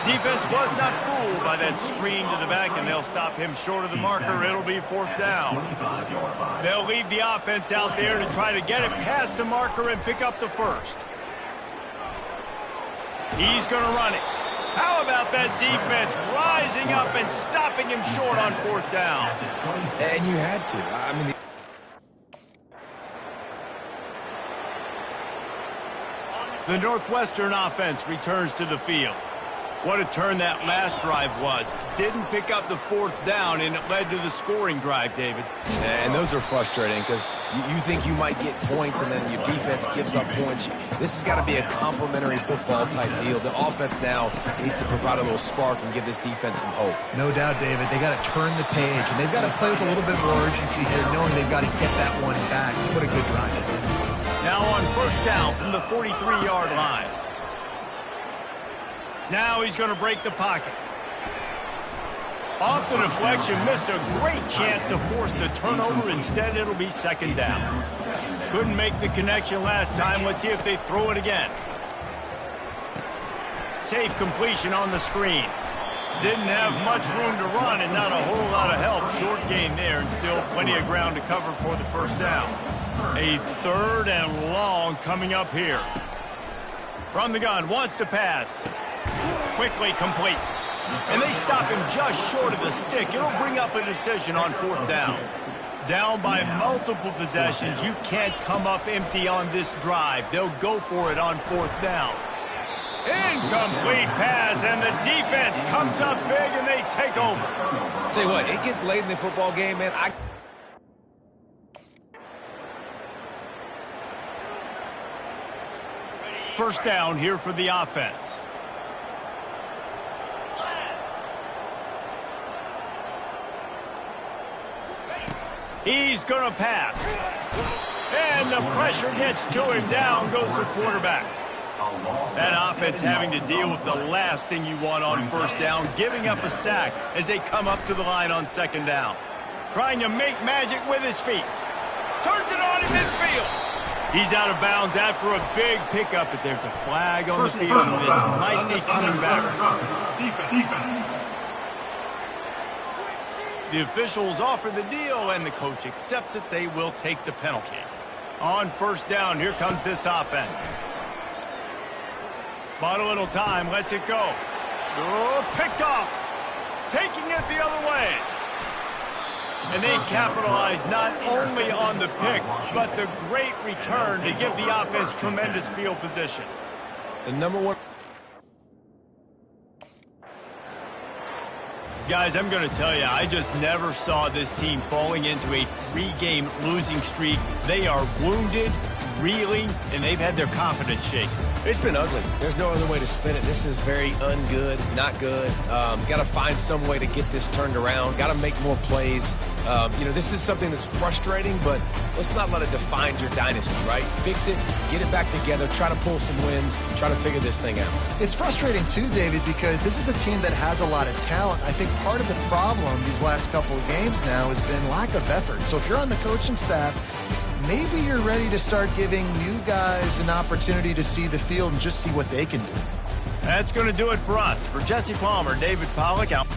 Defense was not fooled by that screen to the back, and they'll stop him short of the marker. It'll be fourth down. They'll leave the offense out there to try to get it past the marker and pick up the first. He's going to run it. How about that defense rising up and stopping him short on fourth down? And you had to. I mean... The Northwestern offense returns to the field. What a turn that last drive was. Didn't pick up the fourth down, and it led to the scoring drive, David. And those are frustrating because you think you might get points, and then your defense gives up points. This has got to be a complementary football type deal. The offense now needs to provide a little spark and give this defense some hope. No doubt, David. They got to turn the page, and they've got to play with a little bit more urgency here, knowing they've got to get that one back. What a good drive. Now on first down from the 43-yard line. Now he's going to break the pocket. Off the deflection, missed a great chance to force the turnover. Instead, it'll be second down. Couldn't make the connection last time. Let's see if they throw it again. Safe completion on the screen. Didn't have much room to run and not a whole lot of help. Short gain there, and still plenty of ground to cover for the first down. A third and long coming up here. From the gun, wants to pass. Quickly complete. And they stop him just short of the stick. It'll bring up a decision on fourth down. Down by multiple possessions. You can't come up empty on this drive. They'll go for it on fourth down. Incomplete pass, and the defense comes up big, and they take over. Tell you what, it gets late in the football game, man. First down here for the offense. He's going to pass. And the pressure gets to him. Down goes the quarterback. That offense having to deal with the last thing you want on first down, giving up a sack as they come up to the line on second down. Trying to make magic with his feet. Turns it on in midfield. He's out of bounds after a big pickup, but there's a flag on the field, and this might be coming back. The officials offer the deal, and the coach accepts it. They will take the penalty. On first down, here comes this offense. Bought a little time, lets it go. Oh, picked off. Taking it the other way. And they capitalize not only on the pick, but the great return to give the offense tremendous field position. The number one... Guys, I'm going to tell you, I just never saw this team falling into a 3-game losing streak. They are wounded, reeling, and they've had their confidence shaken. It's been ugly. There's no other way to spin it. This is very ungood, not good. Got to find some way to get this turned around. Got to make more plays. This is something that's frustrating, but let's not let it define your dynasty, right? Fix it, get it back together, try to pull some wins, try to figure this thing out. It's frustrating too, David, because this is a team that has a lot of talent. I think part of the problem these last couple of games now has been lack of effort. So if you're on the coaching staff, maybe you're ready to start giving new guys an opportunity to see the field and just see what they can do. That's going to do it for us. For Jesse Palmer, David Pollack out.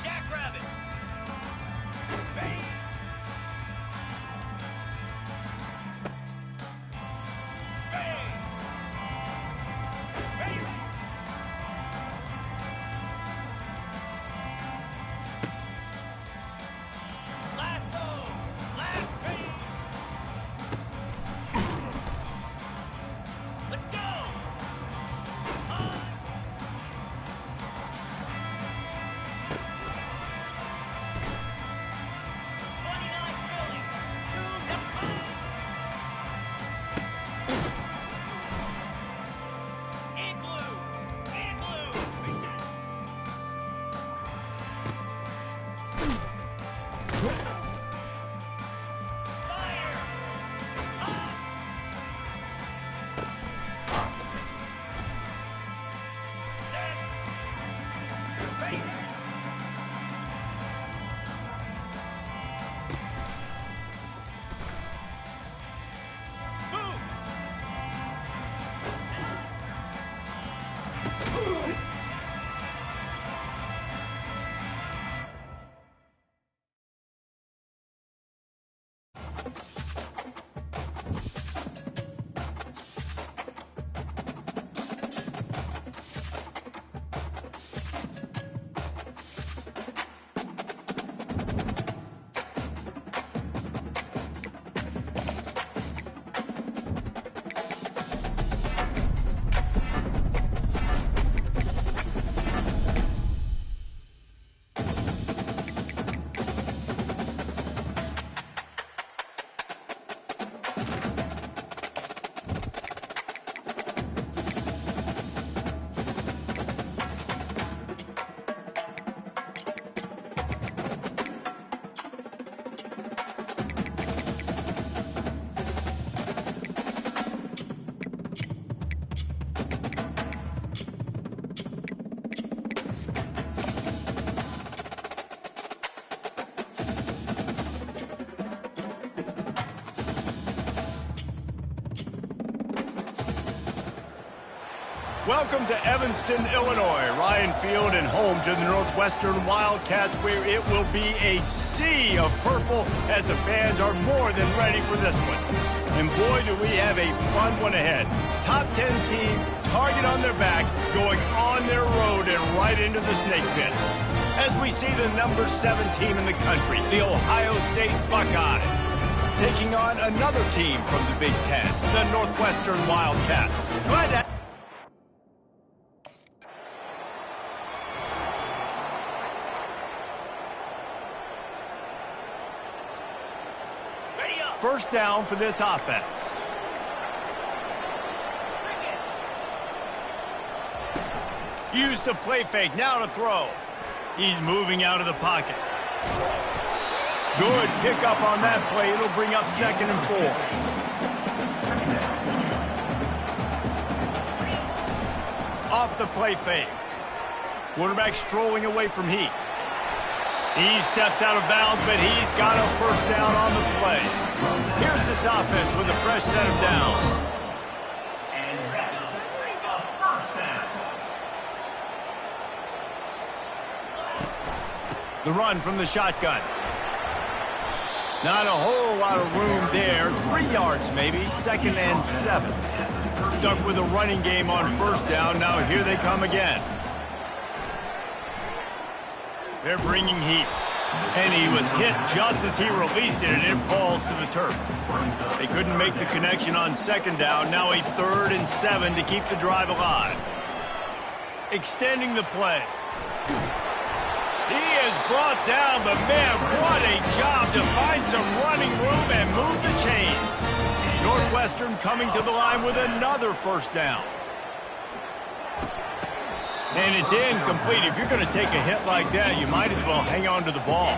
Jackrabbit. Bang. Bang. Bang. Lasso. Last train. Let's go. On. Welcome to Evanston, Illinois, Ryan Field, and home to the Northwestern Wildcats, where it will be a sea of purple as the fans are more than ready for this one. And boy, do we have a fun one ahead. Top 10 team, target on their back, going on their road and right into the snake pit. As we see the number 7 team in the country, the Ohio State Buckeyes, taking on another team from the Big Ten, the Northwestern Wildcats. Glad to Ready up. First down for this offense. Use the play fake, now to throw. He's moving out of the pocket. Good pickup on that play. It'll bring up 2nd and 4. Off the play fake. Quarterback strolling away from Heat. He steps out of bounds, but he's got a first down on the play. Here's this offense with a fresh set of downs. And that is a first down. The run from the shotgun. Not a whole lot of room there. 3 yards maybe, 2nd and 7. Stuck with a running game on first down. Now here they come again. They're bringing heat. And he was hit just as he released it, and it falls to the turf. They couldn't make the connection on 2nd down. Now a 3rd and 7 to keep the drive alive. Extending the play. He is brought down, but man, what a job to find some running room and move the chains. Northwestern coming to the line with another first down. And it's incomplete. If you're going to take a hit like that, you might as well hang on to the ball.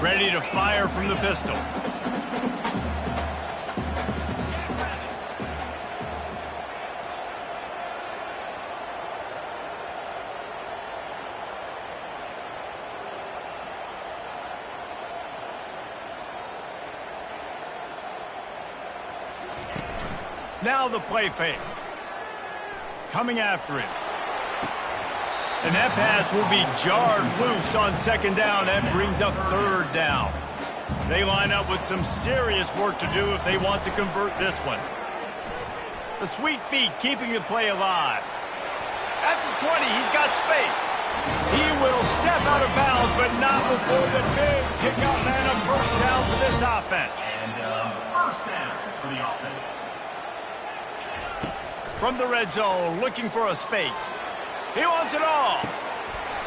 Ready to fire from the pistol. Now the play fake. Coming after him. And that pass will be jarred loose on 2nd down. That brings up 3rd down. They line up with some serious work to do if they want to convert this one. The sweet feet keeping the play alive. At the 20, he's got space. He will step out of bounds, but not before the big pickup and a first down for this offense. And first down for the offense. From the red zone, looking for a space. He wants it all.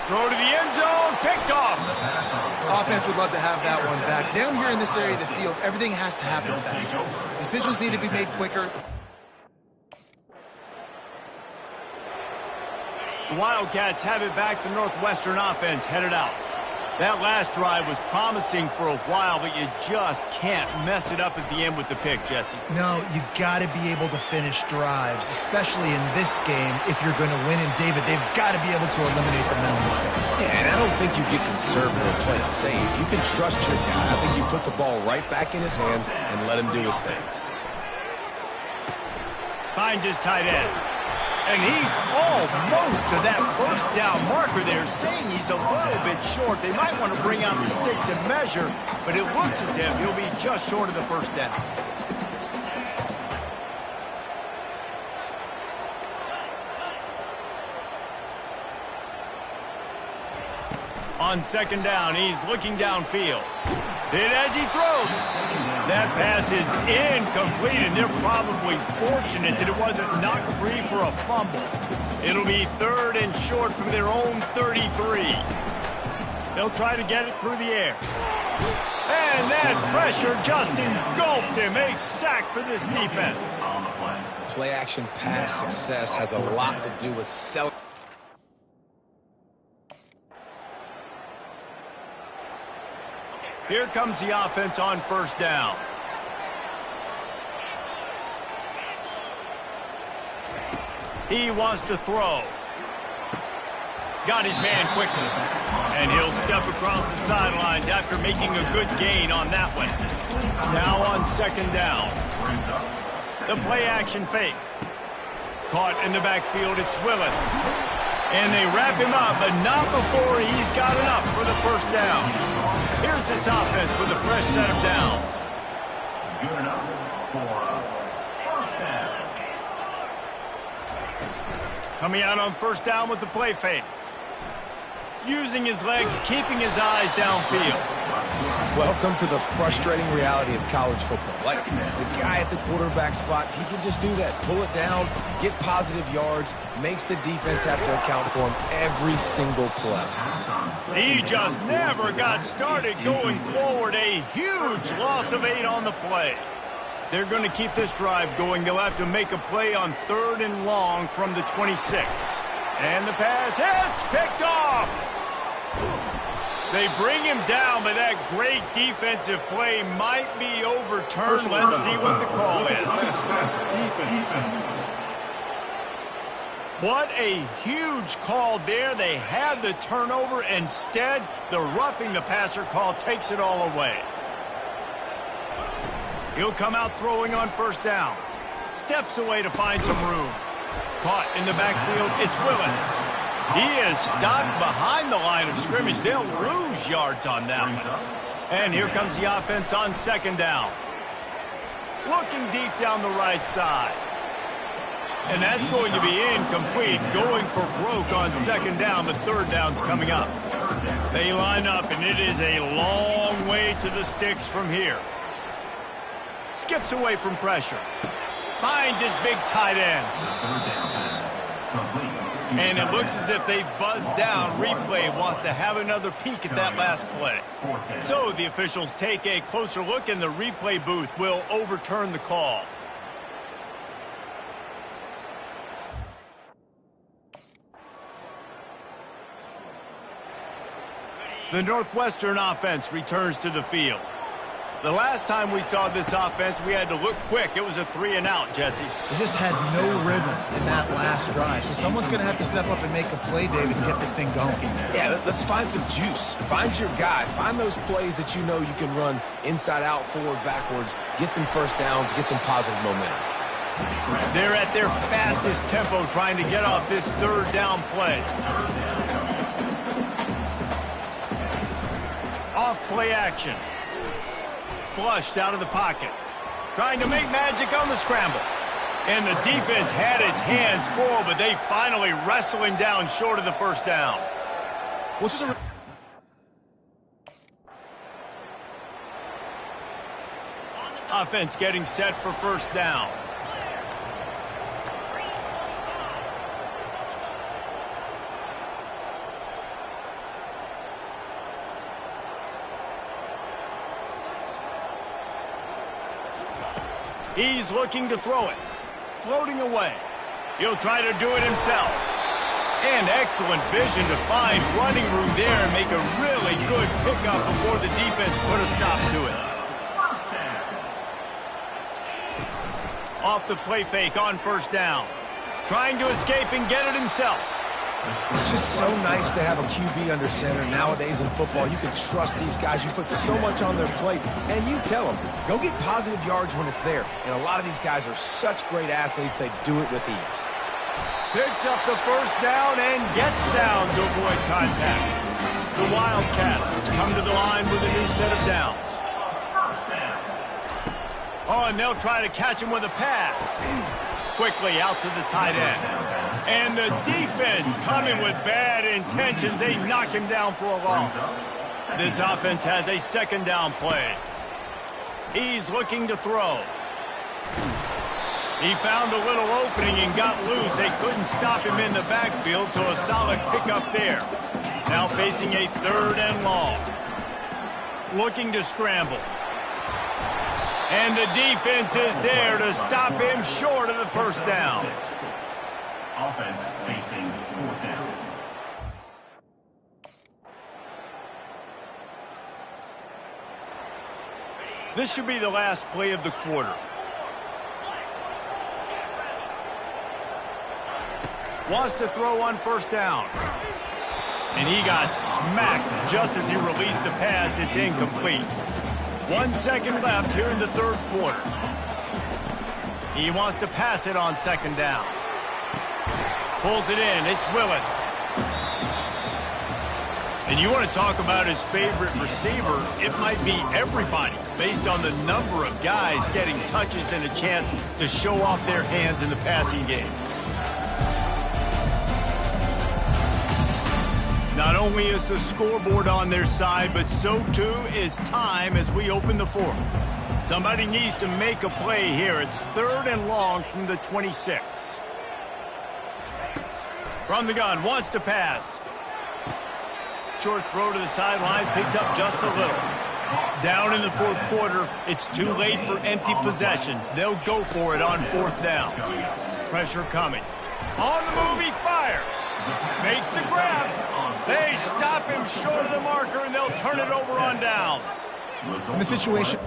Throw to the end zone, picked off. Offense would love to have that one back. Down here in this area of the field, everything has to happen faster. Decisions need to be made quicker. The Wildcats have it back. The Northwestern offense headed out. That last drive was promising for a while, but you just can't mess it up at the end with the pick, Jesse. No, you got to be able to finish drives, especially in this game. If you're going to win, and David, they've got to be able to eliminate the mental mistakes. Yeah, and I don't think you get conservative and play it safe. You can trust your guy. I think you put the ball right back in his hands and let him do his thing. Finds his tight end. And he's almost to that first down marker there, saying he's a little bit short. They might want to bring out the sticks and measure, but it looks as if he'll be just short of the first down. On 2nd down, he's looking downfield. Hit as he throws. That pass is incomplete, and they're probably fortunate that it wasn't knocked free for a fumble. It'll be 3rd and short from their own 33. They'll try to get it through the air. And that pressure just engulfed him. A sack for this defense. Play action pass success has a lot to do with selling. Here comes the offense on first down. He wants to throw. Got his man quickly. And he'll step across the sidelines after making a good gain on that one. Now on 2nd down. The play action fake. Caught in the backfield, it's Willis. And they wrap him up, but not before he's got enough for the first down. Here's this offense with a fresh set of downs. Good enough for first down. Coming out on first down with the play fake. Using his legs, keeping his eyes downfield. Welcome to the frustrating reality of college football. Like, the guy at the quarterback spot, he can just do that. Pull it down, get positive yards, makes the defense have to account for him every single play. He just never got started going forward. A huge loss of 8 on the play. They're going to keep this drive going. They'll have to make a play on 3rd and long from the 26. And the pass hits, picked off. They bring him down, but that great defensive play might be overturned. Let's see what the call is. What a huge call there. They had the turnover. Instead, the roughing the passer call takes it all away. He'll come out throwing on first down. Steps away to find some room. Caught in the backfield, it's Willis. He is stopped behind the line of scrimmage. They'll lose yards on that one. And here comes the offense on second down. Looking deep down the right side. And that's going to be incomplete. Going for broke on second down, but third down's coming up. They line up, and it is a long way to the sticks from here. Skips away from pressure. Finds his big tight end. And it looks as if they've buzzed down. Replay wants to have another peek at that last play. So the officials take a closer look, and the replay booth will overturn the call. The Northwestern offense returns to the field. The last time we saw this offense, we had to look quick. It was a 3-and-out, Jesse. They just had no rhythm in that last drive. So someone's going to have to step up and make a play, David, and get this thing going. Yeah, let's find some juice. Find your guy. Find those plays that you know you can run inside out, forward, backwards. Get some first downs. Get some positive momentum. They're at their fastest tempo trying to get off this third down play. Off play action. Flushed out of the pocket. Trying to make magic on the scramble. And the defense had its hands full, but they finally wrestle him down short of the first down. Offense getting set for first down. He's looking to throw it. Floating away. He'll try to do it himself. And excellent vision to find running room there and make a really good pickup before the defense put a stop to it. Off the play fake on first down. Trying to escape and get it himself. It's just so nice to have a QB under center. Nowadays in football, you can trust these guys. You put so much on their plate, and you tell them, go get positive yards when it's there. And a lot of these guys are such great athletes, they do it with ease. Picks up the first down and gets down to avoid contact. The Wildcats come to the line with a new set of downs. Oh, and they'll try to catch him with a pass. Quickly out to the tight end. And the defense coming with bad intentions. They knock him down for a loss. This offense has a second down play. He's looking to throw. He found a little opening and got loose. They couldn't stop him in the backfield, so a solid pickup there. Now facing a 3rd and long. Looking to scramble. And the defense is there to stop him short of the first down. Offense facing 4th down. This should be the last play of the quarter. Wants to throw on first down. And he got smacked just as he released the pass. It's incomplete. 1 second left here in the third quarter. He wants to pass it on second down. Pulls it in. It's Willis. And you want to talk about his favorite receiver, it might be everybody, based on the number of guys getting touches and a chance to show off their hands in the passing game. Not only is the scoreboard on their side, but so too is time as we open the fourth. Somebody needs to make a play here. It's 3rd and long from the 26. From the gun, wants to pass. Short throw to the sideline, picks up just a little. Down in the fourth quarter, it's too late for empty possessions. They'll go for it on 4th down. Pressure coming. On the move, he fires. Makes the grab. They stop him short of the marker, and they'll turn it over on downs. In the situation...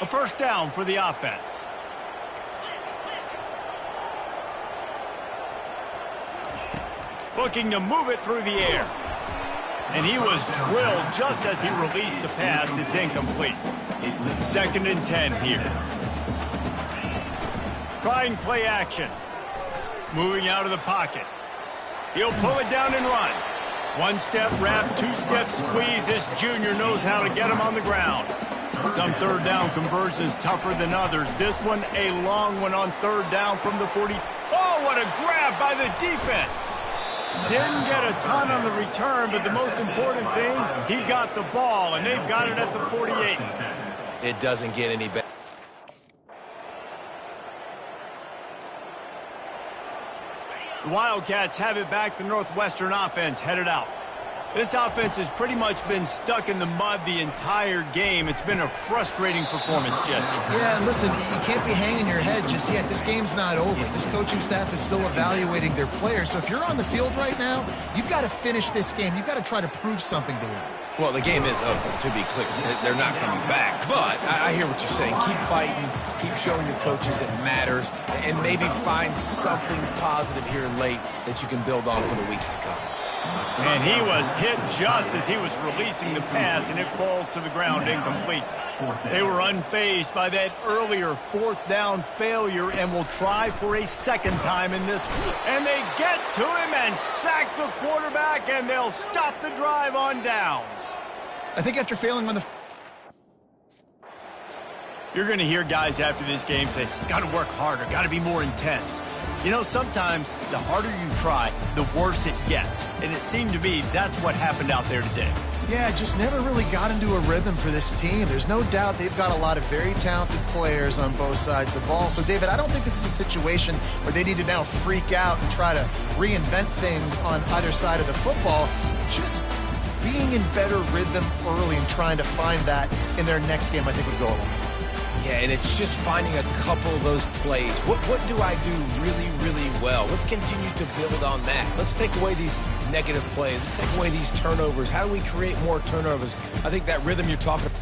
A 1st down for the offense. Looking to move it through the air. And he was drilled just as he released the pass. It's incomplete. 2nd and 10 here. Trying play action. Moving out of the pocket. He'll pull it down and run. 1-step wrap, 2-step squeeze. This junior knows how to get him on the ground. Some 3rd down conversions tougher than others. This one a long one on 3rd down from the 40. Oh, what a grab by the defense. Didn't get a ton on the return, but the most important thing, he got the ball, and they've got it at the 48. It doesn't get any better. The Wildcats have it back. The Northwestern offense headed out. This offense has pretty much been stuck in the mud the entire game. It's been a frustrating performance, Jesse. Yeah, and listen, you can't be hanging your head just yet. This game's not over. This coaching staff is still evaluating their players. So if you're on the field right now, you've got to finish this game. You've got to try to prove something to them. Well, the game is over, to be clear. They're not coming back. But I hear what you're saying. Keep fighting. Keep showing your coaches it matters. And maybe find something positive here late that you can build on for the weeks to come. And he was hit just as he was releasing the pass, and it falls to the ground incomplete. They were unfazed by that earlier 4th down failure and will try for a 2nd time in this one. And they get to him and sack the quarterback, and they'll stop the drive on downs. I think after failing on the... You're going to hear guys after this game say, got to work harder, got to be more intense. You know, sometimes the harder you try, the worse it gets. And it seemed to me that's what happened out there today. Yeah, just never really got into a rhythm for this team. There's no doubt they've got a lot of very talented players on both sides of the ball. So, David, I don't think this is a situation where they need to now freak out and try to reinvent things on either side of the football. Just being in better rhythm early and trying to find that in their next game, I think would go a long way. Yeah, and it's just finding a couple of those plays. What do I do really, really well? Let's continue to build on that. Let's take away these negative plays. Let's take away these turnovers. How do we create more turnovers? I think that rhythm you're talking about.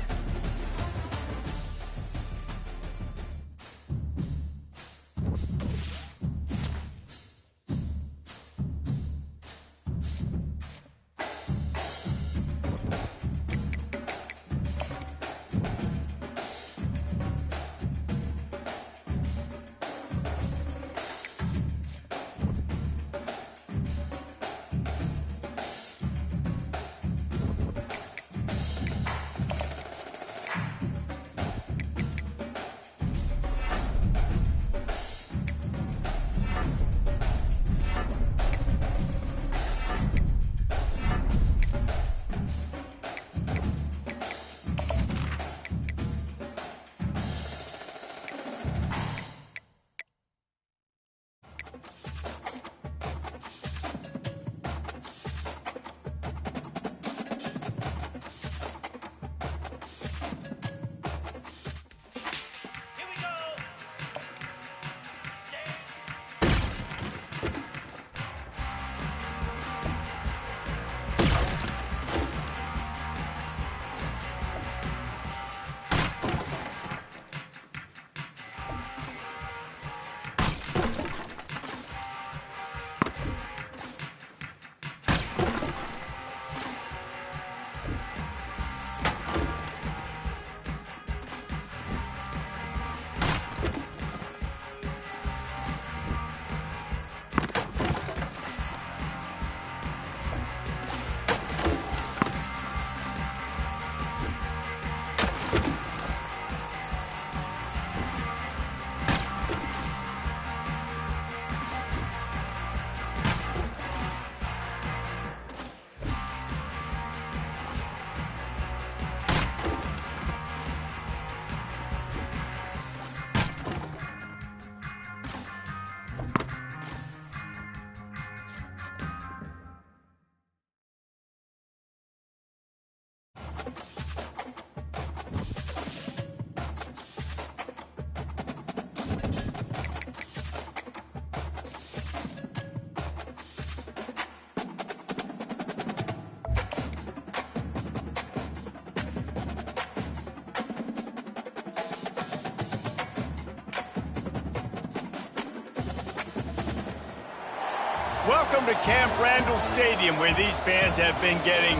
Welcome to Camp Randall Stadium, where these fans have been getting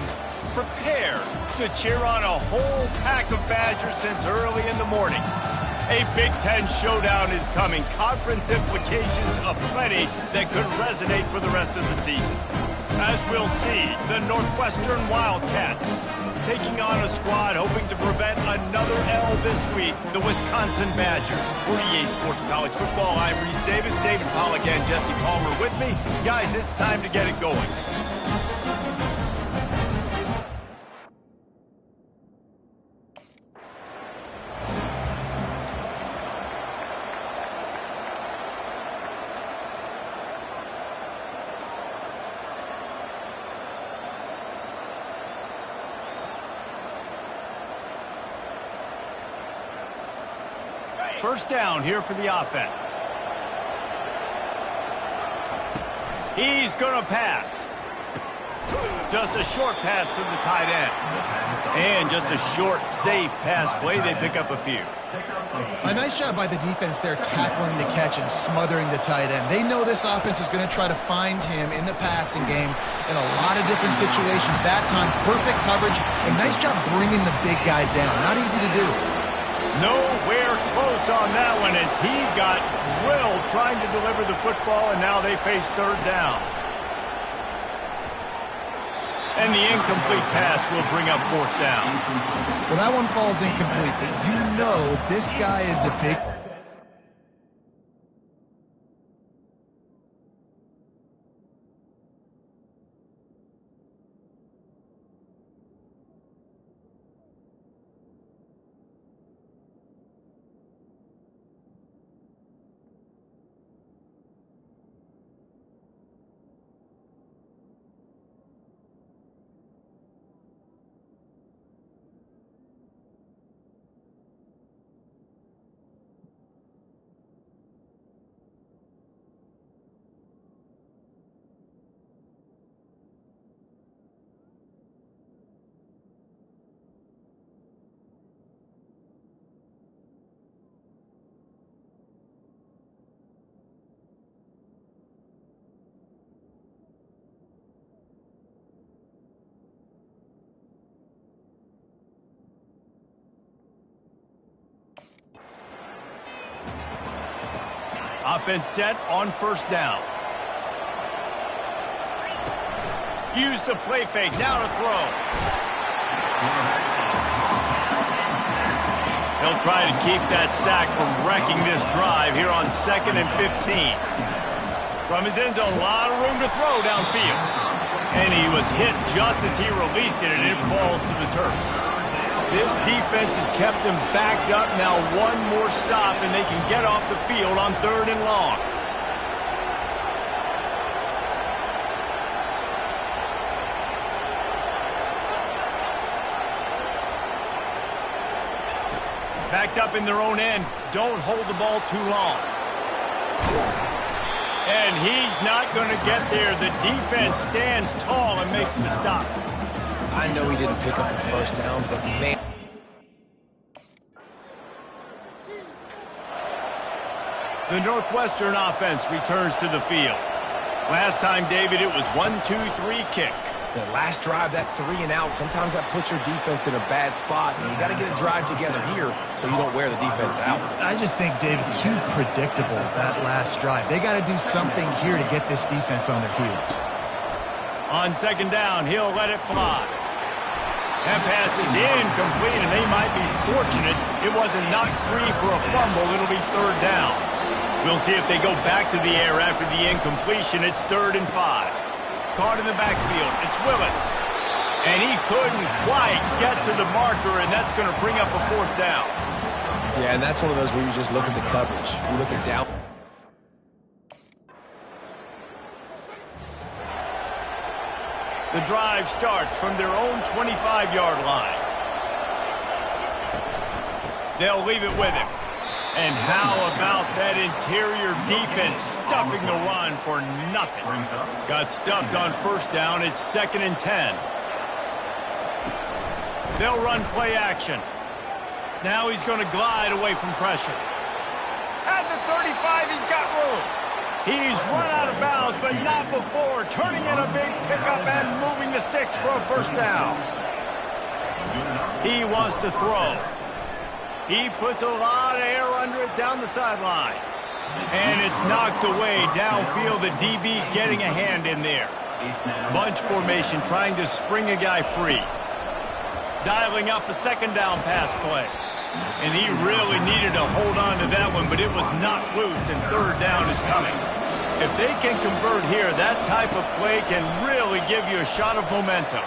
prepared to cheer on a whole pack of Badgers since early in the morning. A Big Ten showdown is coming. Conference implications aplenty that could resonate for the rest of the season. As we'll see, the Northwestern Wildcats taking on a squad hoping to prevent another L this week, the Wisconsin Badgers. For EA Sports College Football, I'm Reese Davis, David Pollack, and Jesse Palmer with me. Guys, it's time to get it going. First down here for the offense. He's going to pass. Just a short pass to the tight end. And just a short, safe pass play. They pick up a few. A nice job by the defense there tackling the catch and smothering the tight end. They know this offense is going to try to find him in the passing game in a lot of different situations. That time, perfect coverage. And nice job bringing the big guy down. Not easy to do. Nowhere close on that one as he got drilled trying to deliver the football, and now they face third down. And the incomplete pass will bring up fourth down. Well, that one falls incomplete, but you know this guy is a big... Offense set on first down. Use the play fake. Now to throw. He'll try to keep that sack from wrecking this drive here on 2nd and 15. From his end zone, a lot of room to throw downfield. And he was hit just as he released it, and it falls to the turf. This defense has kept them backed up. Now one more stop, and they can get off the field on 3rd and long. Backed up in their own end. Don't hold the ball too long. And he's not going to get there. The defense stands tall and makes the stop. I know he didn't pick up the first down, but man... The Northwestern offense returns to the field. Last time, David, it was 1-2-3 kick. The last drive, that 3 and out, sometimes that puts your defense in a bad spot, and you got to get a drive together here so you don't wear the defense out. I just think, David, too predictable, that last drive. They got to do something here to get this defense on their heels. On 2nd down, he'll let it fly. That pass is incomplete, and they might be fortunate it wasn't knocked free for a fumble. It'll be 3rd down. We'll see if they go back to the air after the incompletion. It's 3rd and 5. Caught in the backfield. It's Willis. And he couldn't quite get to the marker, and that's going to bring up a 4th down. Yeah, and that's one of those where you just look at the coverage. You look at down. The drive starts from their own 25-yard line. They'll leave it with him. And how about that interior defense stuffing the run for nothing? Got stuffed on 1st down. It's 2nd and 10. They'll run play action. Now he's going to glide away from pressure. At the 35, he's got room. He's run out of bounds, but but not before. Turning in a big pickup and moving the sticks for a first down. He wants to throw. He puts a lot of air under it down the sideline. And it's knocked away downfield. The DB getting a hand in there. Bunch formation trying to spring a guy free. Dialing up a second down pass play. And he really needed to hold on to that one, but it was not loose, and third down is coming. If they can convert here, that type of play can really give you a shot of momentum.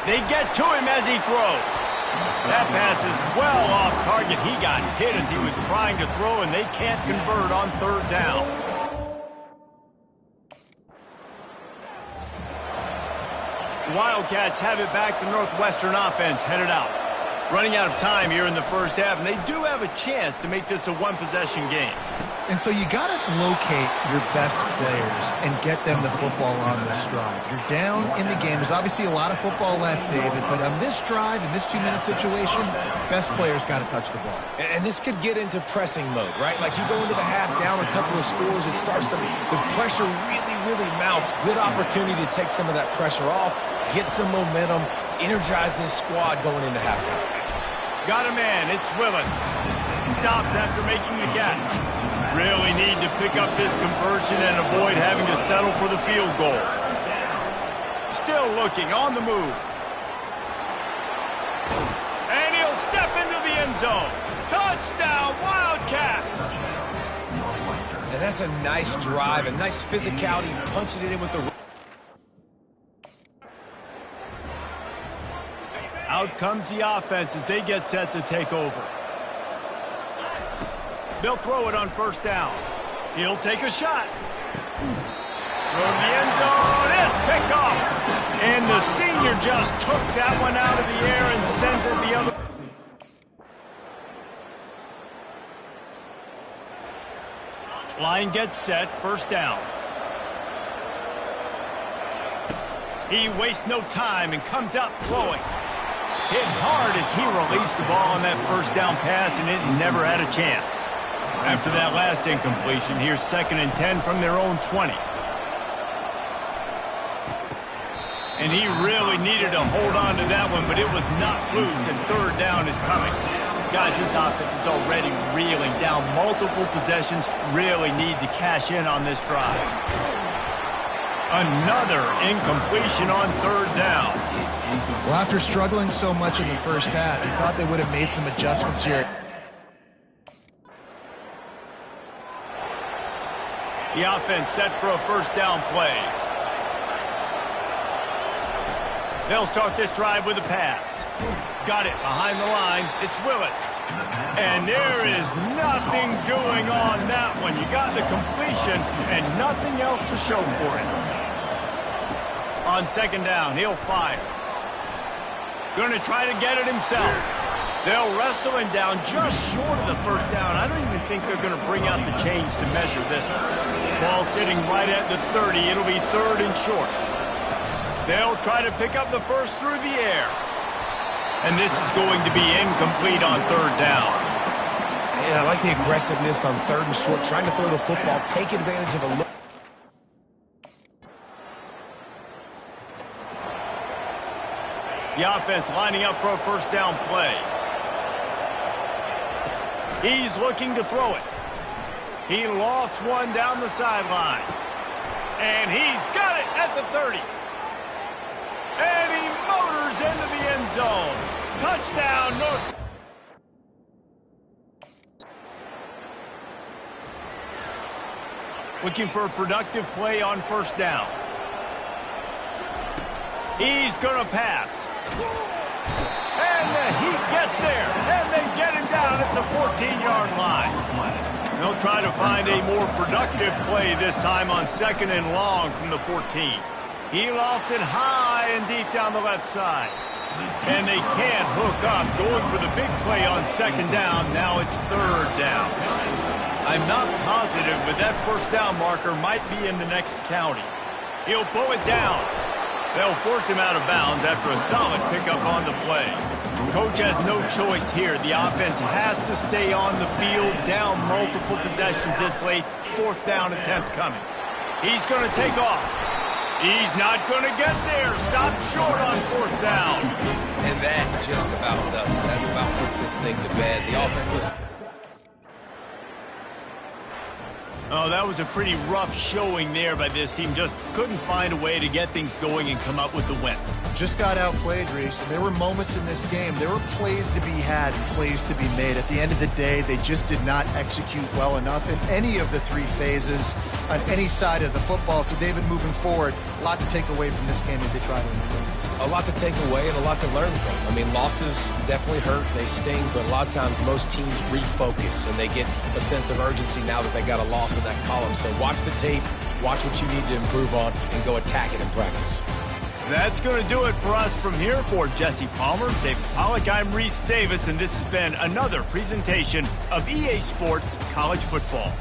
They get to him as he throws. That pass is well off target. He got hit as he was trying to throw, and they can't convert on third down. Wildcats have it back. The Northwestern offense headed out. Running out of time here in the first half, and they do have a chance to make this a one-possession game. And so you got to locate your best players and get them the football on this drive. You're down in the game. There's obviously a lot of football left, David, but on this drive, in this 2-minute situation, best players got to touch the ball. And this could get into pressing mode, right? Like you go into the half down a couple of scores, it starts to, the pressure really mounts. Good opportunity to take some of that pressure off, get some momentum, energize this squad going into halftime. Got a man, it's Willis. Stopped after making the catch. Really need to pick up this conversion and avoid having to settle for the field goal. Still looking, on the move. And he'll step into the end zone. Touchdown, Wildcats! And that's a nice drive, a nice physicality, punching it in with the... Out comes the offense as they get set to take over. They'll throw it on first down. He'll take a shot. Throw to the end zone. It's picked off. And the senior just took that one out of the air and sends it the other. Line gets set. First down. He wastes no time and comes out throwing. Hit hard as he released the ball on that first down pass, and it never had a chance. After that last incompletion, here's 2nd and 10 from their own 20. And he really needed to hold on to that one, but it was not loose, and third down is coming. Guys, this offense is already reeling down multiple possessions. Really need to cash in on this drive. Another incompletion on third down. Well, after struggling so much in the first half, you thought they would have made some adjustments here. The offense set for a first down play. They'll start this drive with a pass. Got it behind the line. It's Willis. And there is nothing doing on that one. You got the completion and nothing else to show for it. On second down, he'll fire. Going to try to get it himself. They'll wrestle him down just short of the first down. I don't even think they're going to bring out the chains to measure this one. Ball sitting right at the 30. It'll be third and short. They'll try to pick up the first through the air. And this is going to be incomplete on third down. And I like the aggressiveness on third and short, trying to throw the football, take advantage of a look. The offense lining up for a first down play. He's looking to throw it. He lofts one down the sideline. And he's got it at the 30. And he motors into the end zone. Touchdown, North. Looking for a productive play on first down. He's going to pass. And the Heat gets there. And they get him down at the 14-yard line. They'll try to find a more productive play this time on second and long from the 14. He lofts it high and deep down the left side. And they can't hook up. Going for the big play on second down. Now it's third down. I'm not positive, but that first down marker might be in the next county. He'll pull it down. They'll force him out of bounds after a solid pickup on the play. Coach has no choice here. The offense has to stay on the field, down multiple possessions this late. 4th down attempt coming. He's going to take off. He's not going to get there. Stopped short on 4th down. And that just about does it. That about puts this thing to bed. The offense is... Oh, that was a pretty rough showing there by this team. Just couldn't find a way to get things going and come up with the win. Just got outplayed, Reese. There were moments in this game. There were plays to be had, plays to be made. At the end of the day, they just did not execute well enough in any of the 3 phases on any side of the football. So, David, moving forward, a lot to take away from this game as they try to win. A lot to take away and a lot to learn from. I mean, losses definitely hurt. They sting, but a lot of times most teams refocus and they get a sense of urgency now that they got a loss in that column. So watch the tape, watch what you need to improve on, and go attack it in practice. That's going to do it for us from here. For Jesse Palmer, David Pollack, I'm Reese Davis, and this has been another presentation of EA Sports College Football.